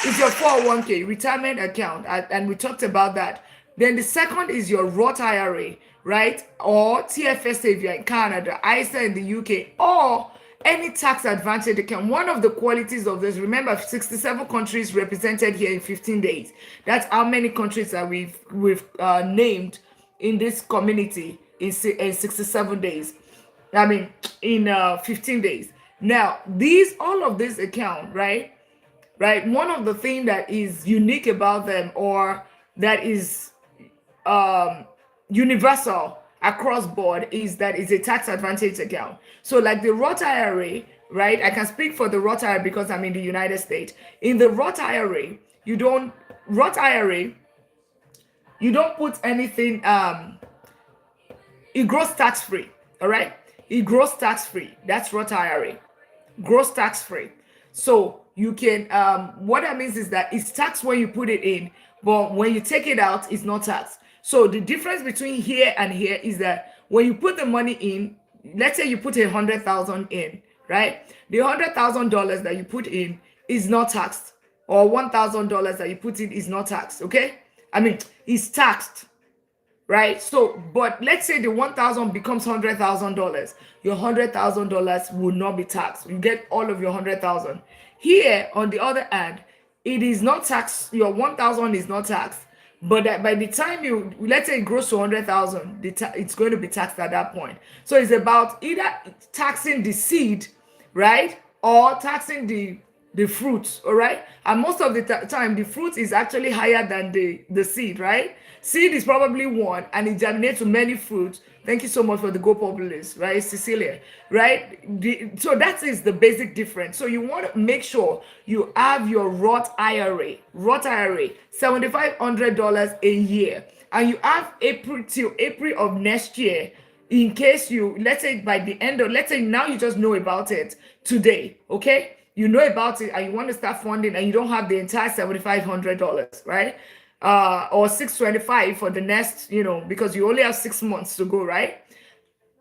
It's your 401k retirement account, and we talked about that. Then the second is your Roth IRA, right? Or TFS if you're in Canada, ISA in the UK, or any tax advantage account. One of the qualities of this, remember, 67 countries represented here in 15 days. That's how many countries that we've named in this community in 67 days. I mean, in 15 days. Now, all of this account, right? One of the things that is unique about them, or that is universal across board, is that it's a tax advantage account. So like the Roth IRA, right? I can speak for the Roth IRA because I'm in the United States. In the Roth IRA, you don't put anything, it grows tax free. All right, it grows tax free. That's Roth IRA, grows tax free. So you can, what that means is that it's taxed when you put it in, but when you take it out, it's not taxed. So the difference between here and here is that when you put the money in, let's say you put 100,000 in, right? The $100,000 that you put in is not taxed, or $1,000 that you put in is not taxed. Okay, I mean, it's taxed, right? So, but let's say the 1,000 becomes $100,000, your $100,000 will not be taxed. You get all of your 100,000. Here, on the other hand, it is not taxed. Your 1,000 is not taxed, but that by the time you, let's say it grows to 100,000, it's going to be taxed at that point. So it's about either taxing the seed, right, or taxing the fruits. All right, and most of the time the fruit is actually higher than the seed, right? Seed is probably one, and it germinates to many fruits. Thank you so much for the Go Populist, right, Cecilia, right? So that is the basic difference. So you want to make sure you have your Roth IRA, $7,500 a year, and you have April till April of next year, in case you, let's say by the end of, let's say now you just know about it today, okay? You know about it and you want to start funding, and you don't have the entire $7,500, right? Or 625 for the next, because you only have 6 months to go, right?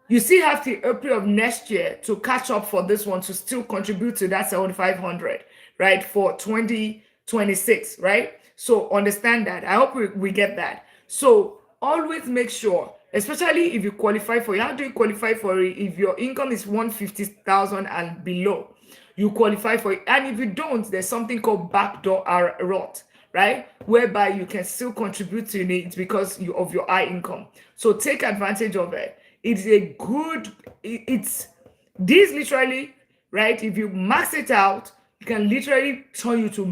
You still have the April of next year to catch up for this one, to still contribute to that 7,500, right? For 2026, right? So understand that. I hope we get that. So always make sure, especially if you qualify for it. How do you qualify for it? If your income is 150,000 and below, you qualify for it. And if you don't, there's something called backdoor Roth, right? Whereby you can still contribute to it because of your high income. So take advantage of it. It's this literally, right? If you max it out, it can literally turn you to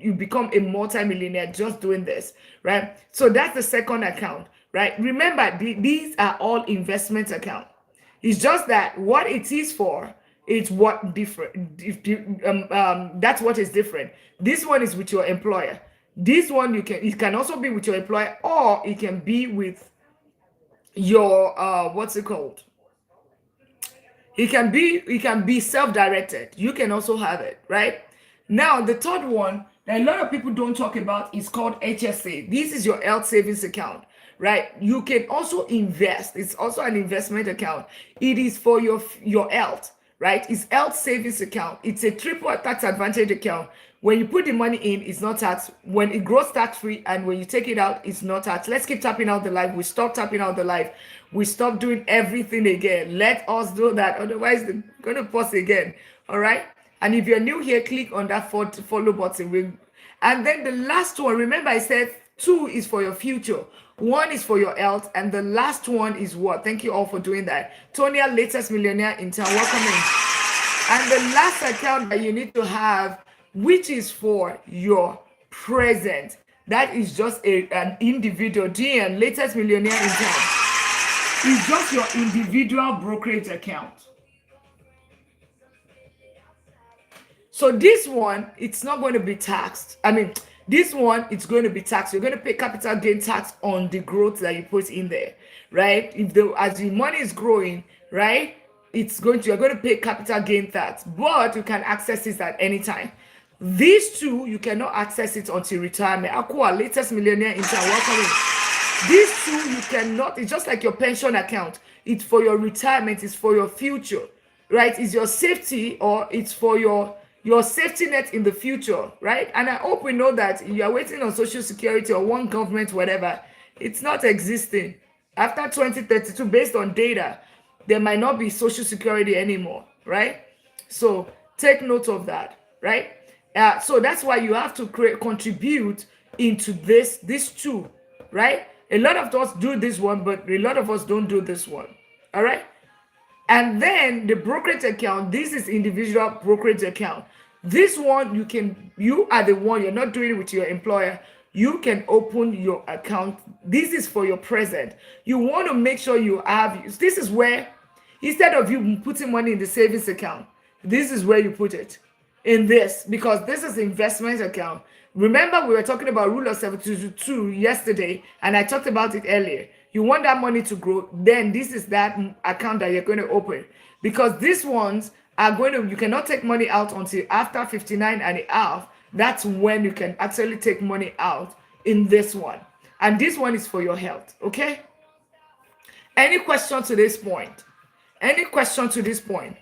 you become a multi-millionaire just doing this, right? So that's the second account, right? Remember, these are all investment accounts. It's just that what it is for, it's what different. That's what is different. This one is with your employer. This one it can also be with your employer, or it can be with your what's it called? It can be self-directed. You can also have it, right? Now the third one that a lot of people don't talk about is called HSA. This is your health savings account, right? You can also invest. It's also an investment account. It is for your health, right? It's health savings account. It's a triple tax advantage account. When you put the money in, it's not taxed. When it grows tax free, and when you take it out, it's not taxed. Let's keep tapping out the live. We stop tapping out the live. We stop doing everything again. Let us do that. Otherwise, they're gonna pause again. All right. And if you're new here, click on that follow button. And then the last one, remember I said 2 is for your future, 1 is for your health, and the last one is what? Thank you all for doing that. Tonya, latest millionaire in town, welcome in. And the last account that you need to have, which is for your present, that is just an individual. DN, latest millionaire in town, is just your individual brokerage account. So this one, it's not going to be taxed. I mean, this one, it's going to be taxed. You're going to pay capital gain tax on the growth that you put in there, right? As the money is growing, right, you're going to pay capital gain tax, but you can access it at any time. These two, you cannot access it until retirement. Aqua, latest millionaire in town, welcome in. These two, you cannot, it's just like your pension account. It's for your retirement, it's for your future, right? It's your safety, or it's for your safety net in the future, right? And I hope we know that you are waiting on social security or one government, whatever. It's not existing. After 2032, based on data, there might not be social security anymore, right? So take note of that, right? So that's why you have to contribute into this too, right? A lot of us do this one, but a lot of us don't do this one. All right. And then the brokerage account, this is individual brokerage account. This one, you are the one, you're not doing it with your employer. You can open your account. This is for your present. You want to make sure you have, this is where, instead of you putting money in the savings account, this is where you put it, in this, because this is investment account. Remember, we were talking about rule of 72 yesterday, and I talked about it earlier. You want that money to grow, then this is that account that you're going to open, because these ones are going to, you cannot take money out until after 59 and a half. That's when you can actually take money out in this one. And this one is for your health. Okay. Any question to this point? Any question to this point?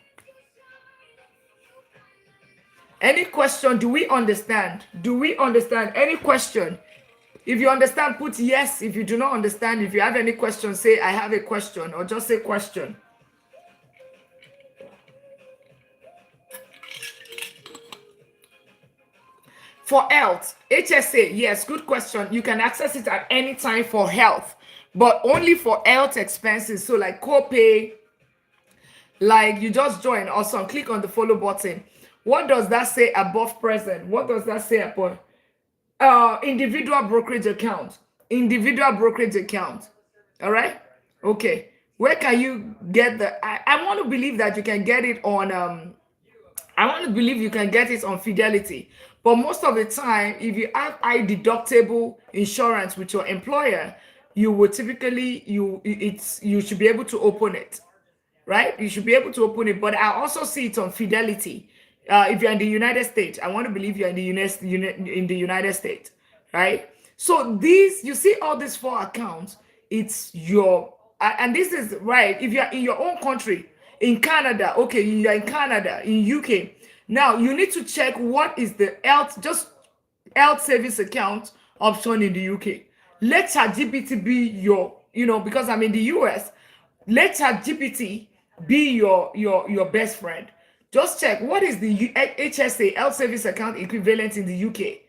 Any question? Do we understand? Do we understand? Any question? If you understand, put yes. If you do not understand, if you have any question, say I have a question, or just say question. For health, HSA, yes, good question. You can access it at any time for health, but only for health expenses. So like copay, like you just join, awesome, click on the follow button. What does that say above present? What does that say above? Individual brokerage account. Individual brokerage account. All right. Okay. Where can you get the? I want to believe that you can get it on. I want to believe you can get it on Fidelity, but most of the time, if you have high deductible insurance with your employer, you will typically you should be able to open it, right? You should be able to open it. But I also see it on Fidelity. If you're in the United States, I want to believe you're in the United States, right? So these, you see all these four accounts, it's your, and this is right. If you're in your own country, in Canada, okay, you're in Canada, in UK, now you need to check what is the health service account option in the UK. Let ChatGPT be your, because I'm in the US, let ChatGPT be your best friend. Just check what is the HSA, health service account equivalent in the UK,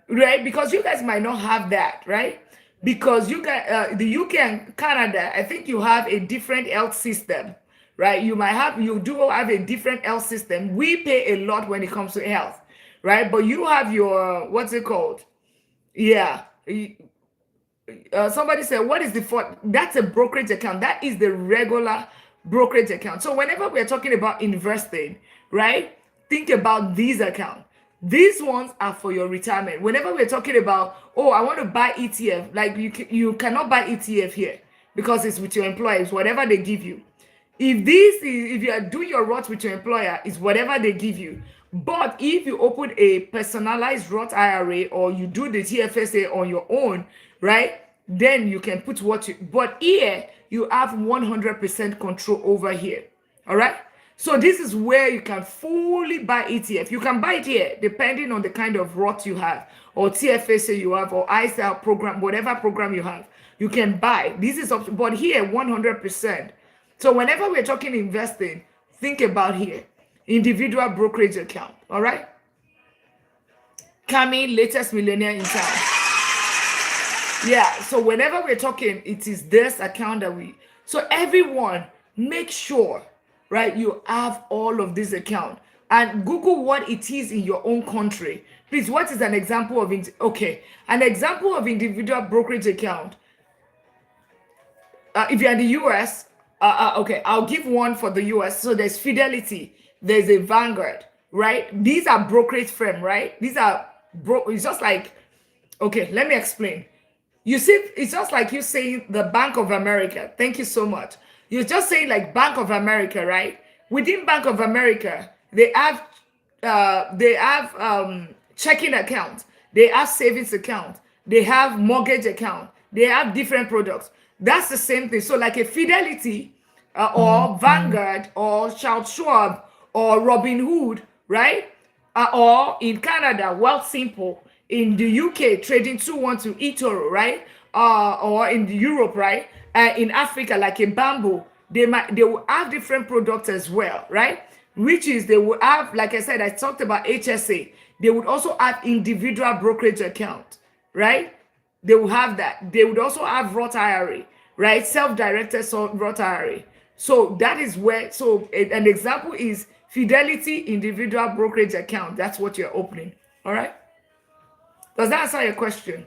right? Because you guys might not have that, right? Because you guys, the UK and Canada, I think you have a different health system, right? You do have a different health system. We pay a lot when it comes to health, right? But you have your, what's it called? Yeah. Somebody said, what is that's a brokerage account. That is the regular brokerage account. So whenever we're talking about investing, right, think about these accounts. These ones are for your retirement. Whenever we're talking about, oh, I want to buy ETF, like you cannot buy ETF here because it's with your employers, whatever they give you. If you are doing your Roth with your employer, it's whatever they give you. But if you open a personalized Roth IRA or you do the TFSA on your own, right, then you can put but here you have 100% control over here. All right. So this is where you can fully buy ETF. You can buy it here depending on the kind of Roth you have, or TFSA you have, or ISA program, whatever program you have, you can buy. This is up, but here 100%. So whenever we're talking investing, think about here, individual brokerage account. All right. Cami, latest millionaire in town. Yeah. So whenever we're talking, it is this account that so everyone make sure, right, you have all of this account and Google what it is in your own country. Please, what is an example of it? Okay. An example of individual brokerage account. If you're in the US, okay, I'll give one for the US. So there's Fidelity, there's a Vanguard, right? These are brokerage firm, right? These are it's just like, okay, let me explain. You see, it's just like you saying the Bank of America. Thank you so much. You're just saying like Bank of America, right? Within Bank of America, they have checking account, they have savings account, they have mortgage account, They have different products. That's the same thing. So like a Fidelity or Vanguard or Charles Schwab or Robin Hood, right? Or in Canada, Wealthsimple, in the UK, Trading 212, eToro, right? Or in Europe, right? In Africa, like a Bamboo, they will have different products as well, right? Which is they will have, like I said, I talked about HSA. They would also have individual brokerage account, right? They will have that. They would also have Roth IRA, right? Self-directed Roth IRA. So that is where, so an example is Fidelity individual brokerage account. That's what you're opening. All right. Does that answer your question?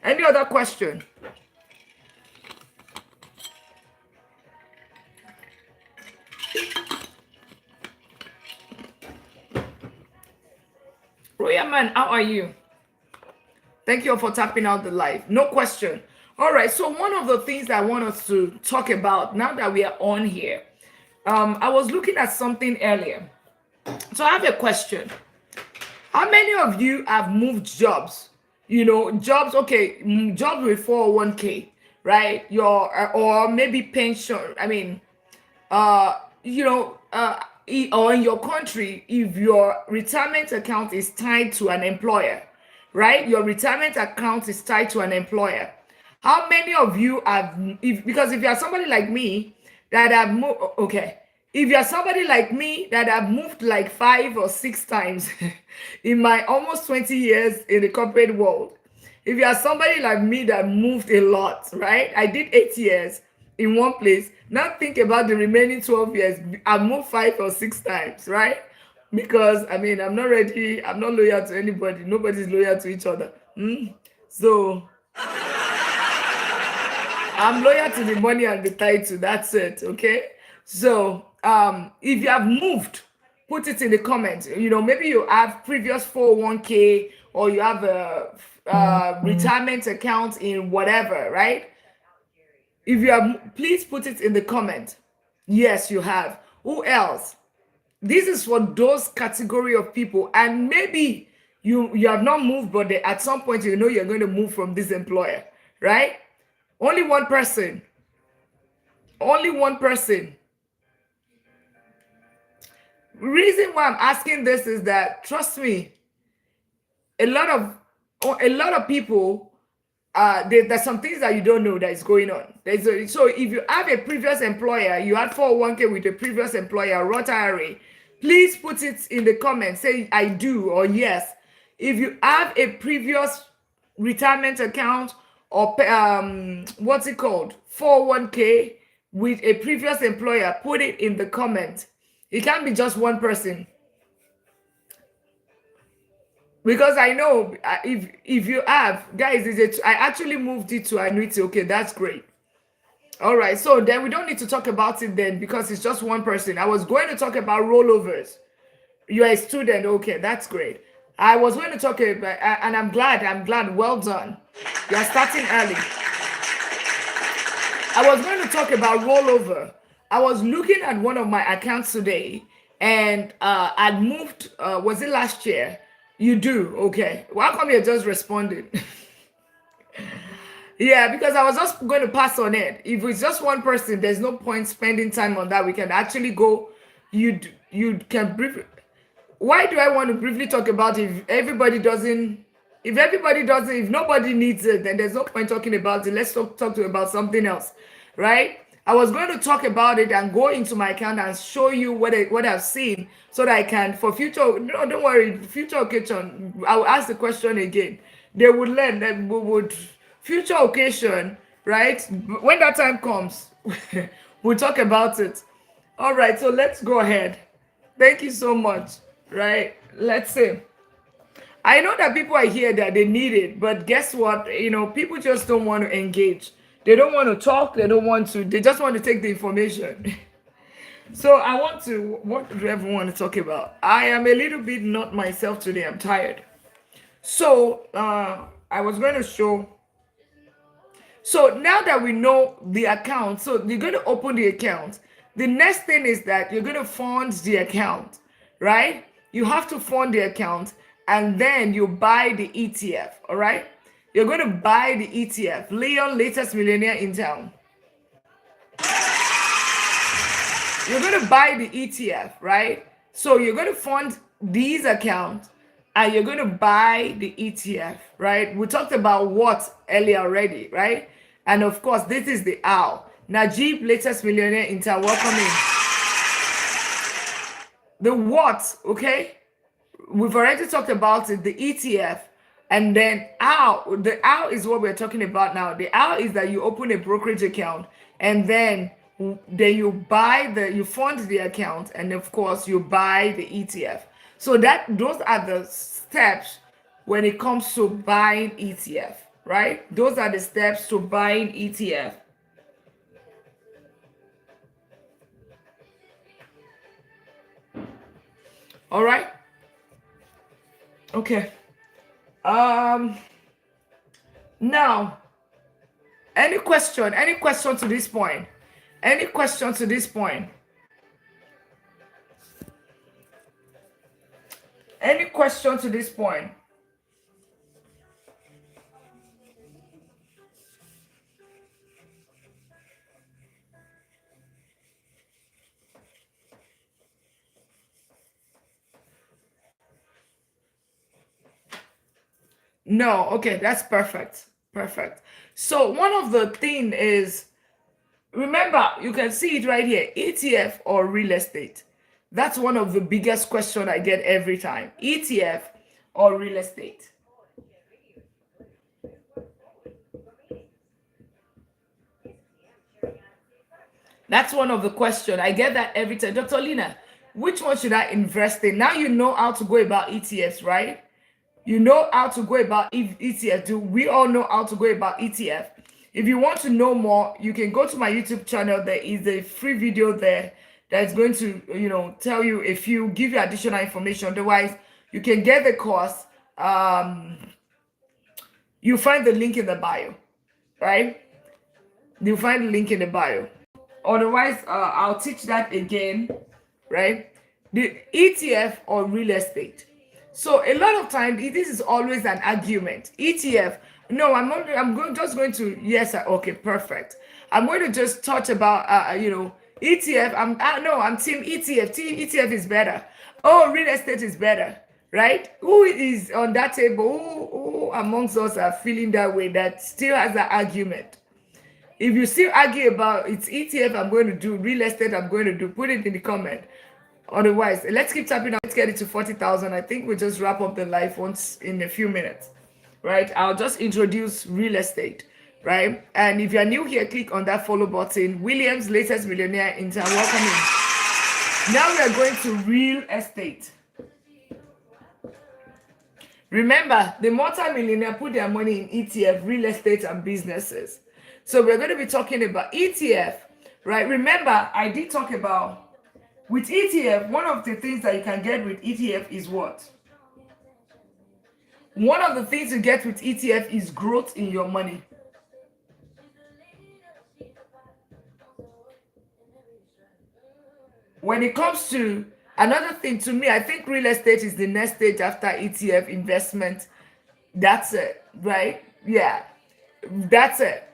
Any other question? Royal Man, how are you? Thank you for tapping out the live. No question. All right. So one of the things that I want us to talk about now that we are on here, I was looking at something earlier. So I have a question. How many of you have moved jobs? You know, jobs, okay, jobs with 401k, right? Your or maybe pension. I mean, you know, or in your country, if your retirement account is tied to an employer, right? Your retirement account is tied to an employer. How many of you have, because if you are somebody like me that have moved, okay, if you're somebody like me that have moved like 5 or 6 times in my almost 20 years in the corporate world, if you are somebody like me that moved a lot, right? I did 8 years in one place. Now think about the remaining 12 years. I moved 5 or 6 times, right? Because I mean, I'm not ready. I'm not loyal to anybody. Nobody's loyal to each other. So I'm loyal to the money and the title. That's it. Okay. So if you have moved, put it in the comments. You know, maybe you have previous 401k or you have a retirement account in whatever, right? If you have, please put it in the comment. Yes, you have. Who else? This is for those category of people, and maybe you have not moved, but at some point you know you're going to move from this employer, right? Only one person. Only one person. Reason why I'm asking this is that, trust me, a lot of people, there's some things that you don't know that is going on. So if you have a previous employer, you had 401k with a previous employer, Roth IRA, please put it in the comments. Say I do or yes. If you have a previous retirement account or what's it called, 401k with a previous employer, put it in the comment. It can't be just one person. Because I know if you have, guys, I actually moved it to annuity. Okay, that's great. All right, so then we don't need to talk about it then because it's just one person. I was going to talk about rollovers. You're a student. Okay, that's great. I was going to talk about, and I'm glad. Well done. You're starting early. I was going to talk about rollover. I was looking at one of my accounts today, and I'd moved. Was it last year? You do? Okay. Why come you're just responding? Yeah, because I was just going to pass on it. If it's just one person, there's no point spending time on that. We can actually go. You can briefly. Why do I want to briefly talk about it if nobody needs it, then there's no point talking about it. Let's talk about something else, right? I was going to talk about it and go into my account and show you what I've seen so that I can, for future, no, don't worry, future occasion, I'll ask the question again. They would learn that we would, future occasion, right? When that time comes, we'll talk about it. All right, so let's go ahead. Thank you so much, right? Let's see. I know that people are here that they need it, but guess what? You know, people just don't want to engage. They don't want to talk. They just want to take the information. So what do everyone want to talk about? I am a little bit not myself today. I'm tired. So I was going to show. So now that we know the account, so you're going to open the account. The next thing is that you're going to fund the account, right? You have to fund the account and then you buy the ETF, all right? You're going to buy the ETF, Leon, latest millionaire in town. You're going to buy the ETF, right? So you're going to fund these accounts and you're going to buy the ETF, right? We talked about what earlier already, right? And of course, this is the owl. Najib, latest millionaire in town, welcome in. The what, okay? We've already talked about it, the ETF. And then owl, the owl is what we're talking about now. The owl is that you open a brokerage account and then you fund the account, and of course you buy the ETF. So those are the steps when it comes to buying ETF, right? Those are the steps to buying ETF. All right. Okay. Now, any question to this point? Any question to this point? Any question to this point? No, okay, that's perfect. Perfect. So one of the thing is, remember, you can see it right here, ETF or real estate. That's one of the biggest questions I get every time. ETF or real estate. That's one of the questions. I get that every time. Dr. Lina, which one should I invest in? Now you know how to go about ETFs, right? You know how to go about ETF. Do we all know how to go about ETF? If you want to know more, you can go to my YouTube channel. There is a free video there that's going to, tell you give you additional information. Otherwise, you can get the course. You find the link in the bio, right? You find the link in the bio. Otherwise, I'll teach that again, right? The ETF or real estate. So a lot of times this is always an argument. ETF, no, I'm not. Just going to yes. Okay, perfect. I'm going to just touch about ETF. I'm team ETF. Team ETF is better. Oh, real estate is better, right? Who is on that table? Who amongst us are feeling that way? That still has an argument. If you still argue about it's ETF, I'm going to do real estate. I'm going to do. Put it in the comment. Otherwise, let's keep tapping out. Let's get it to 40,000. I think we'll just wrap up the live once in a few minutes, right? I'll just introduce real estate, right? And if you're new here, click on that follow button. Williams, latest millionaire in town. Welcome in. Now we are going to real estate. Remember, the multi-millionaire put their money in ETF, real estate, and businesses. So we're going to be talking about ETF, right? Remember, I did talk about with ETF, one of the things that you can get with ETF is what? One of the things you get with ETF is growth in your money. When it comes to another thing, to me, I think real estate is the next stage after ETF investment. That's it, right? Yeah, that's it.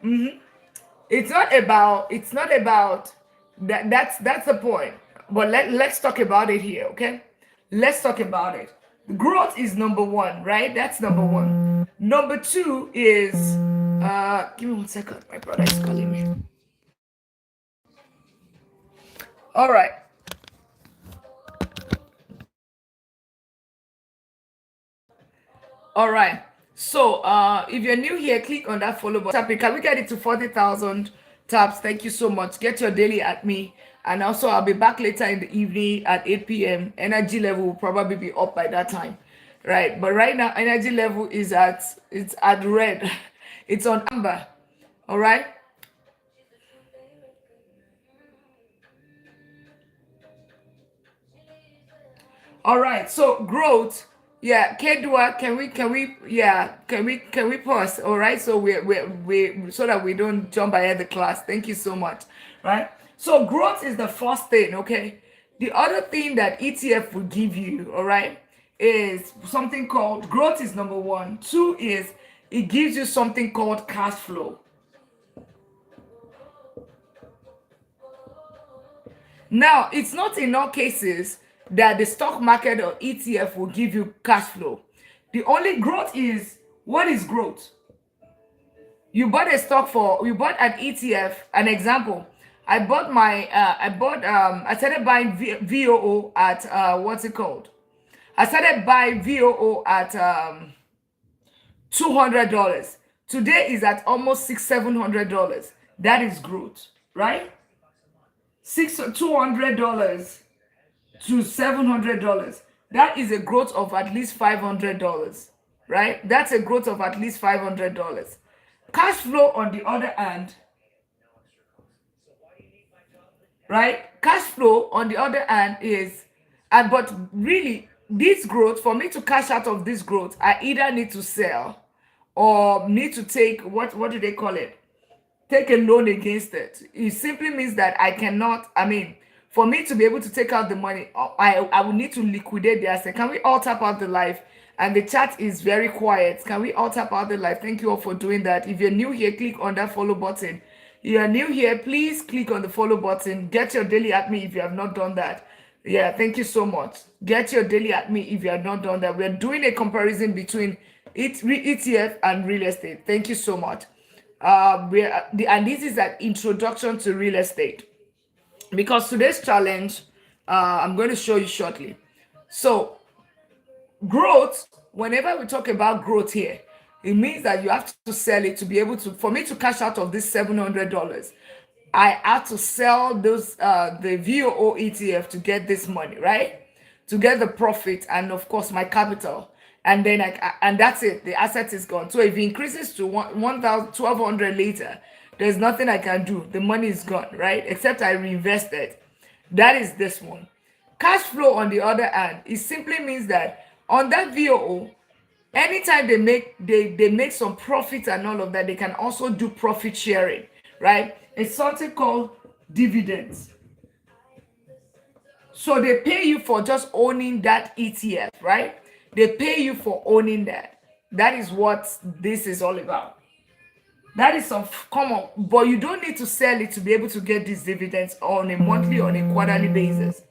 It's not about that. That's the point. But let's talk about it here, okay? Let's talk about it. Growth is number one, right? That's number one. Number two is give me 1 second. My brother is calling me. All right. All right. So if you're new here, click on that follow button. Can we get it to 40,000 taps? Thank you so much. Get your daily at me. And also, I'll be back later in the evening at 8 p.m. Energy level will probably be up by that time, right? But right now, energy level is it's at red. It's on amber, all right? All right, so growth. Yeah, Kedua, can we pause? All right, so we so that we don't jump ahead the class. Thank you so much, right? So growth is the first thing, okay? The other thing that ETF will give you, all right, is something called growth is number one. Two is it gives you something called cash flow. Now, it's not in all cases that the stock market or ETF will give you cash flow. The only growth is, what is growth? You bought you bought an ETF, an example. I started buying VOO at, what's it called? I started buying VOO at $200. Today is at almost $700. That is growth, right? $200 to $700. That is a growth of at least $500, right? That's a growth of at least $500. Cash flow, on the other hand, right? Cash flow, on the other hand, is, and but really, this growth, for me to cash out of this growth, I either need to sell or need to take, what do they call it? Take a loan against it. It simply means that I cannot, I mean, for me to be able to take out the money, I will need to liquidate the asset. Can we all tap out the live? And the chat is very quiet. Can we all tap out the live? Thank you all for doing that. If you're new here, click on that follow button. If you are new here, please click on the follow button. Get your daily at me if you have not done that. Yeah, thank you so much. Get your daily at me if you have not done that. We're doing a comparison between ETF and real estate. Thank you so much. And this is an introduction to real estate, because today's challenge, I'm going to show you shortly. So growth, whenever we talk about growth here, it means that you have to sell it to be able to, for me to cash out of this $700, I have to sell those the VOO ETF to get this money, right? To get the profit and of course my capital. And then and that's it. The asset is gone. So if it increases to 1,200 later, there's nothing I can do. The money is gone, right? Except I reinvest it. That is this one. Cash flow, on the other hand, it simply means that on that VOO, anytime they make some profit and all of that, they can also do profit sharing, right? It's something called dividends. So they pay you for just owning that ETF, right? They pay you for owning that. That is what this is all about. That is some common, but you don't need to sell it to be able to get these dividends on a monthly or on a quarterly basis.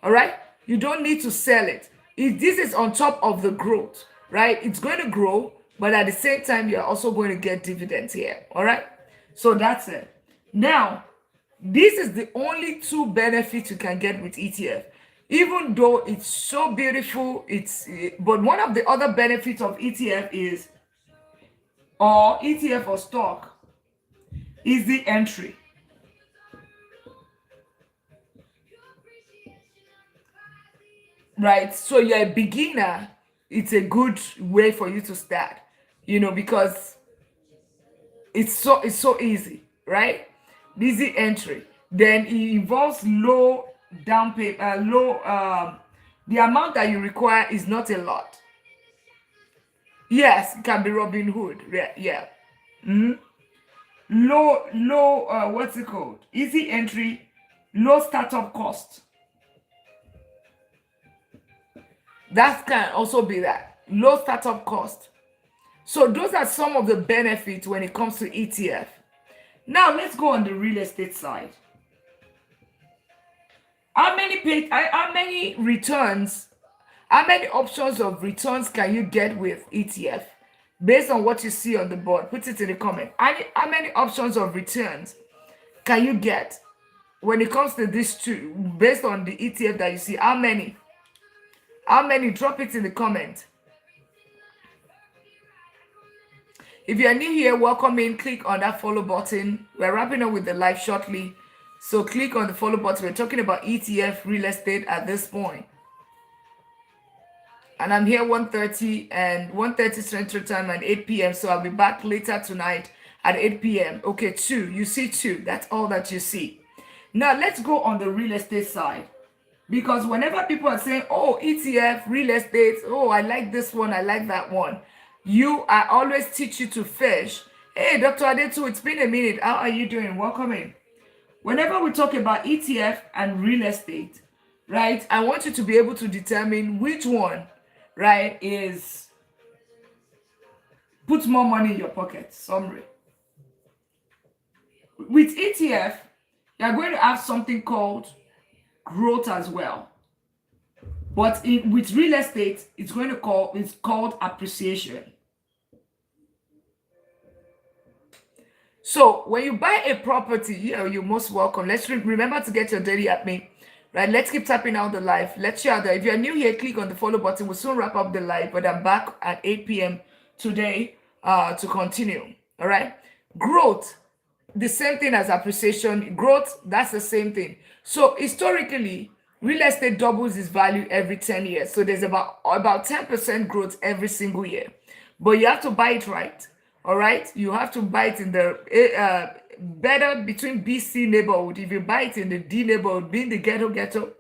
All right? You don't need to sell it. This is on top of the growth, right? It's going to grow, but at the same time, you're also going to get dividends here. All right? So that's it. Now, this is the only two benefits you can get with ETF. Even though it's so beautiful, but one of the other benefits of ETF is, or ETF or stock, is the entry. Right? So you're a beginner, it's a good way for you to start, because it's so easy, right? Easy entry. Then it involves low down payment, the amount that you require is not a lot. Yes, it can be Robin Hood. Yeah. Low, what's it called? Easy entry, low startup cost. That can also be that. Low startup cost. So those are some of the benefits when it comes to ETF. Now let's go on the real estate side. How many returns, how many options of returns can you get with ETF? Based on what you see on the board, put it in the comment. How many options of returns can you get when it comes to these two, based on the ETF that you see? How many? Drop it in the comment. If you are new here, welcome in. Click on that follow button. We're wrapping up with the live shortly, so click on the follow button. We're talking about ETF real estate at this point. And I'm here 1:30 Central Time and 8 p.m. So I'll be back later tonight at 8 p.m. Okay, 2. You see 2. That's all that you see. Now let's go on the real estate side. Because whenever people are saying, oh, ETF, real estate, oh, I like this one, I like that one, I always teach you to fish. Hey, Dr. Adetu, it's been a minute. How are you doing? Welcome in. Whenever we talk about ETF and real estate, right, I want you to be able to determine which one, right, is put more money in your pocket. Summary. With ETF, you are going to have something called growth as well. But with real estate, it's called appreciation. So when you buy a property, you're most welcome. Let's remember to get your daily at me. Right, let's keep tapping out the live. Let's share that. If you're new here, click on the follow button. We'll soon wrap up the live, but I'm back at 8 p.m. today to continue. All right. Growth, the same thing as appreciation. Growth, that's the same thing. So historically, real estate doubles its value every 10 years. So there's about 10% growth every single year. But you have to buy it right. All right. You have to buy it in the better between BC neighborhood. If you buy it in the D neighborhood, being the ghetto,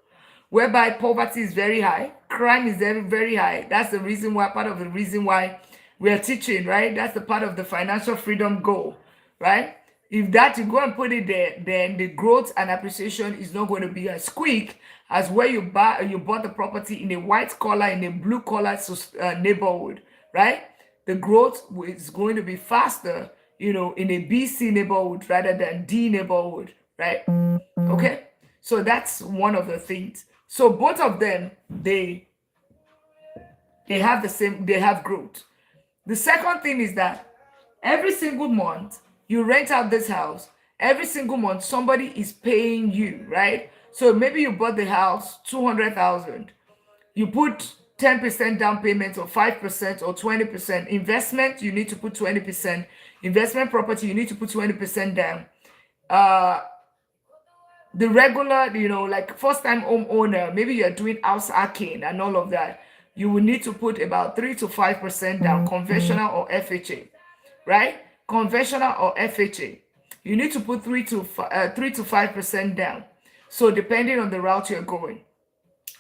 whereby poverty is very high, crime is very, very high. That's the reason why, part of the reason why we are teaching, right? That's the part of the financial freedom goal, right? If that you go and put it there, then the growth and appreciation is not going to be as quick as where you bought the property in a white collar, in a blue collar neighborhood, right? The growth is going to be faster, in a BC neighborhood rather than D neighborhood, right? Okay, so that's one of the things. So both of them, they have they have growth. The second thing is that every single month you rent out this house, every single month somebody is paying you, right? So maybe you bought the house 200,000, you put 10% down payment or 5% or 20%. Investment, you need to put 20%. Investment property, you need to put 20% down. The regular, like first time homeowner, maybe you're doing house hacking and all of that, you will need to put about 3 to 5% down, conventional or FHA, right? Conventional or FHA. You need to put 3 to 5% down. So depending on the route you're going.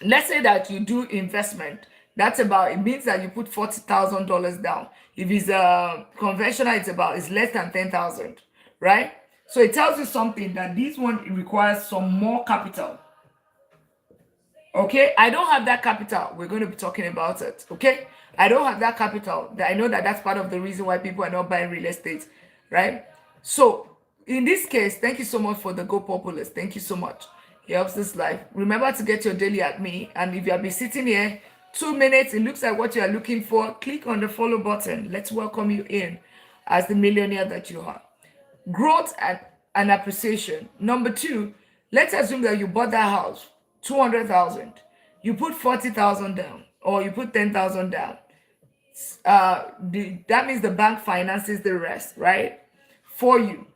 Let's say that you do investment. It means that you put $40,000 down. If it's conventional, it's less than 10,000, right? So it tells you something that this one requires some more capital. Okay, I don't have that capital. We're going to be talking about it. Okay, I don't have that capital. I know that that's part of the reason why people are not buying real estate, right? So in this case, thank you so much for the Go Populist. Thank you so much. It helps this life. Remember to get your daily at me. And if you have been sitting here 2 minutes, it looks like what you are looking for, click on the follow button. Let's welcome you in as the millionaire that you are. Growth and appreciation. Number two, let's assume that you bought that house, 200,000. You put 40,000 down, or you put 10,000 down. That means the bank finances the rest, right? For you.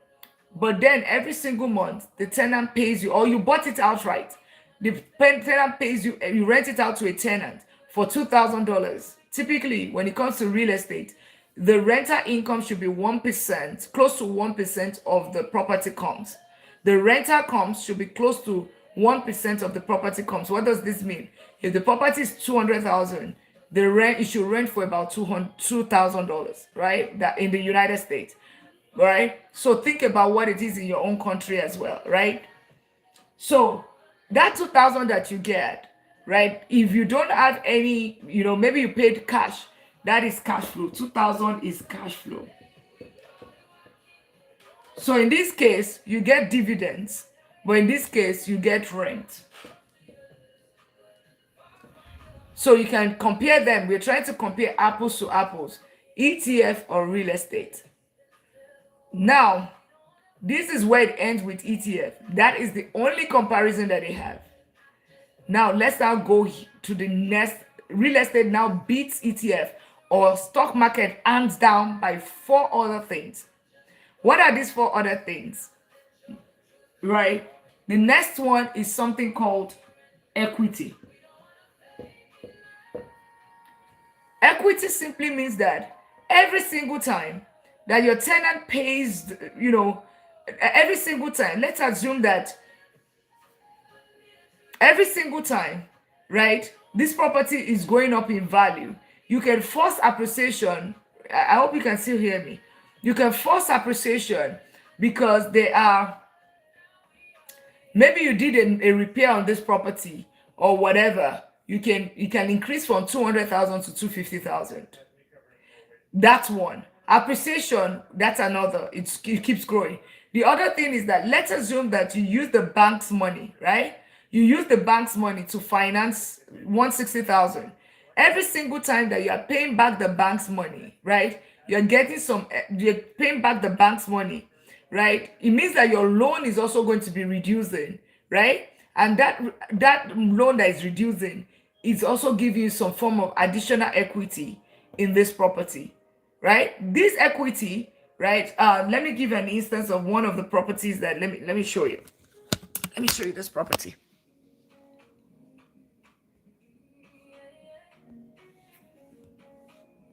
But then every single month, the tenant pays you, or you bought it outright. The tenant pays you, and you rent it out to a tenant for $2,000. Typically, when it comes to real estate, the rental income should be 1%, close to 1% of the property comes. The rental comes should be close to 1% of the property comes. What does this mean? If the property is 200,000, the rent, it should rent for about $2,000, right? That in the United States. Right? So think about what it is in your own country as well, right? So that 2,000 that you get, right? If you don't have any, maybe you paid cash, that is cash flow. 2,000 is cash flow. So in this case, you get dividends, but in this case, you get rent. So you can compare them. We're trying to compare apples to apples, ETF or real estate. Now, this is where it ends with ETF. That is the only comparison that they have. Now, let's now go to the next. Real estate now beats ETF or stock market hands down by 4 other things. What are these 4 other things? Right? The next one is something called equity. Equity simply means that every single time that your tenant pays, every single time, let's assume that every single time, right, this property is going up in value, you can force appreciation. I hope you can still hear me. You can force appreciation because maybe you did a repair on this property or whatever. You can increase from 200,000 to 250,000. That's one. Appreciation, that's another. It keeps growing. The other thing is that let's assume that you use the bank's money, right? You use the bank's money to finance 160,000. Every single time that you are paying back the bank's money, right? You're paying back the bank's money, right? It means that your loan is also going to be reducing, right? And that loan that is reducing is also giving you some form of additional equity in this property, right? This equity, right? Let me give an instance of one of the properties that let me show you. Let me show you this property.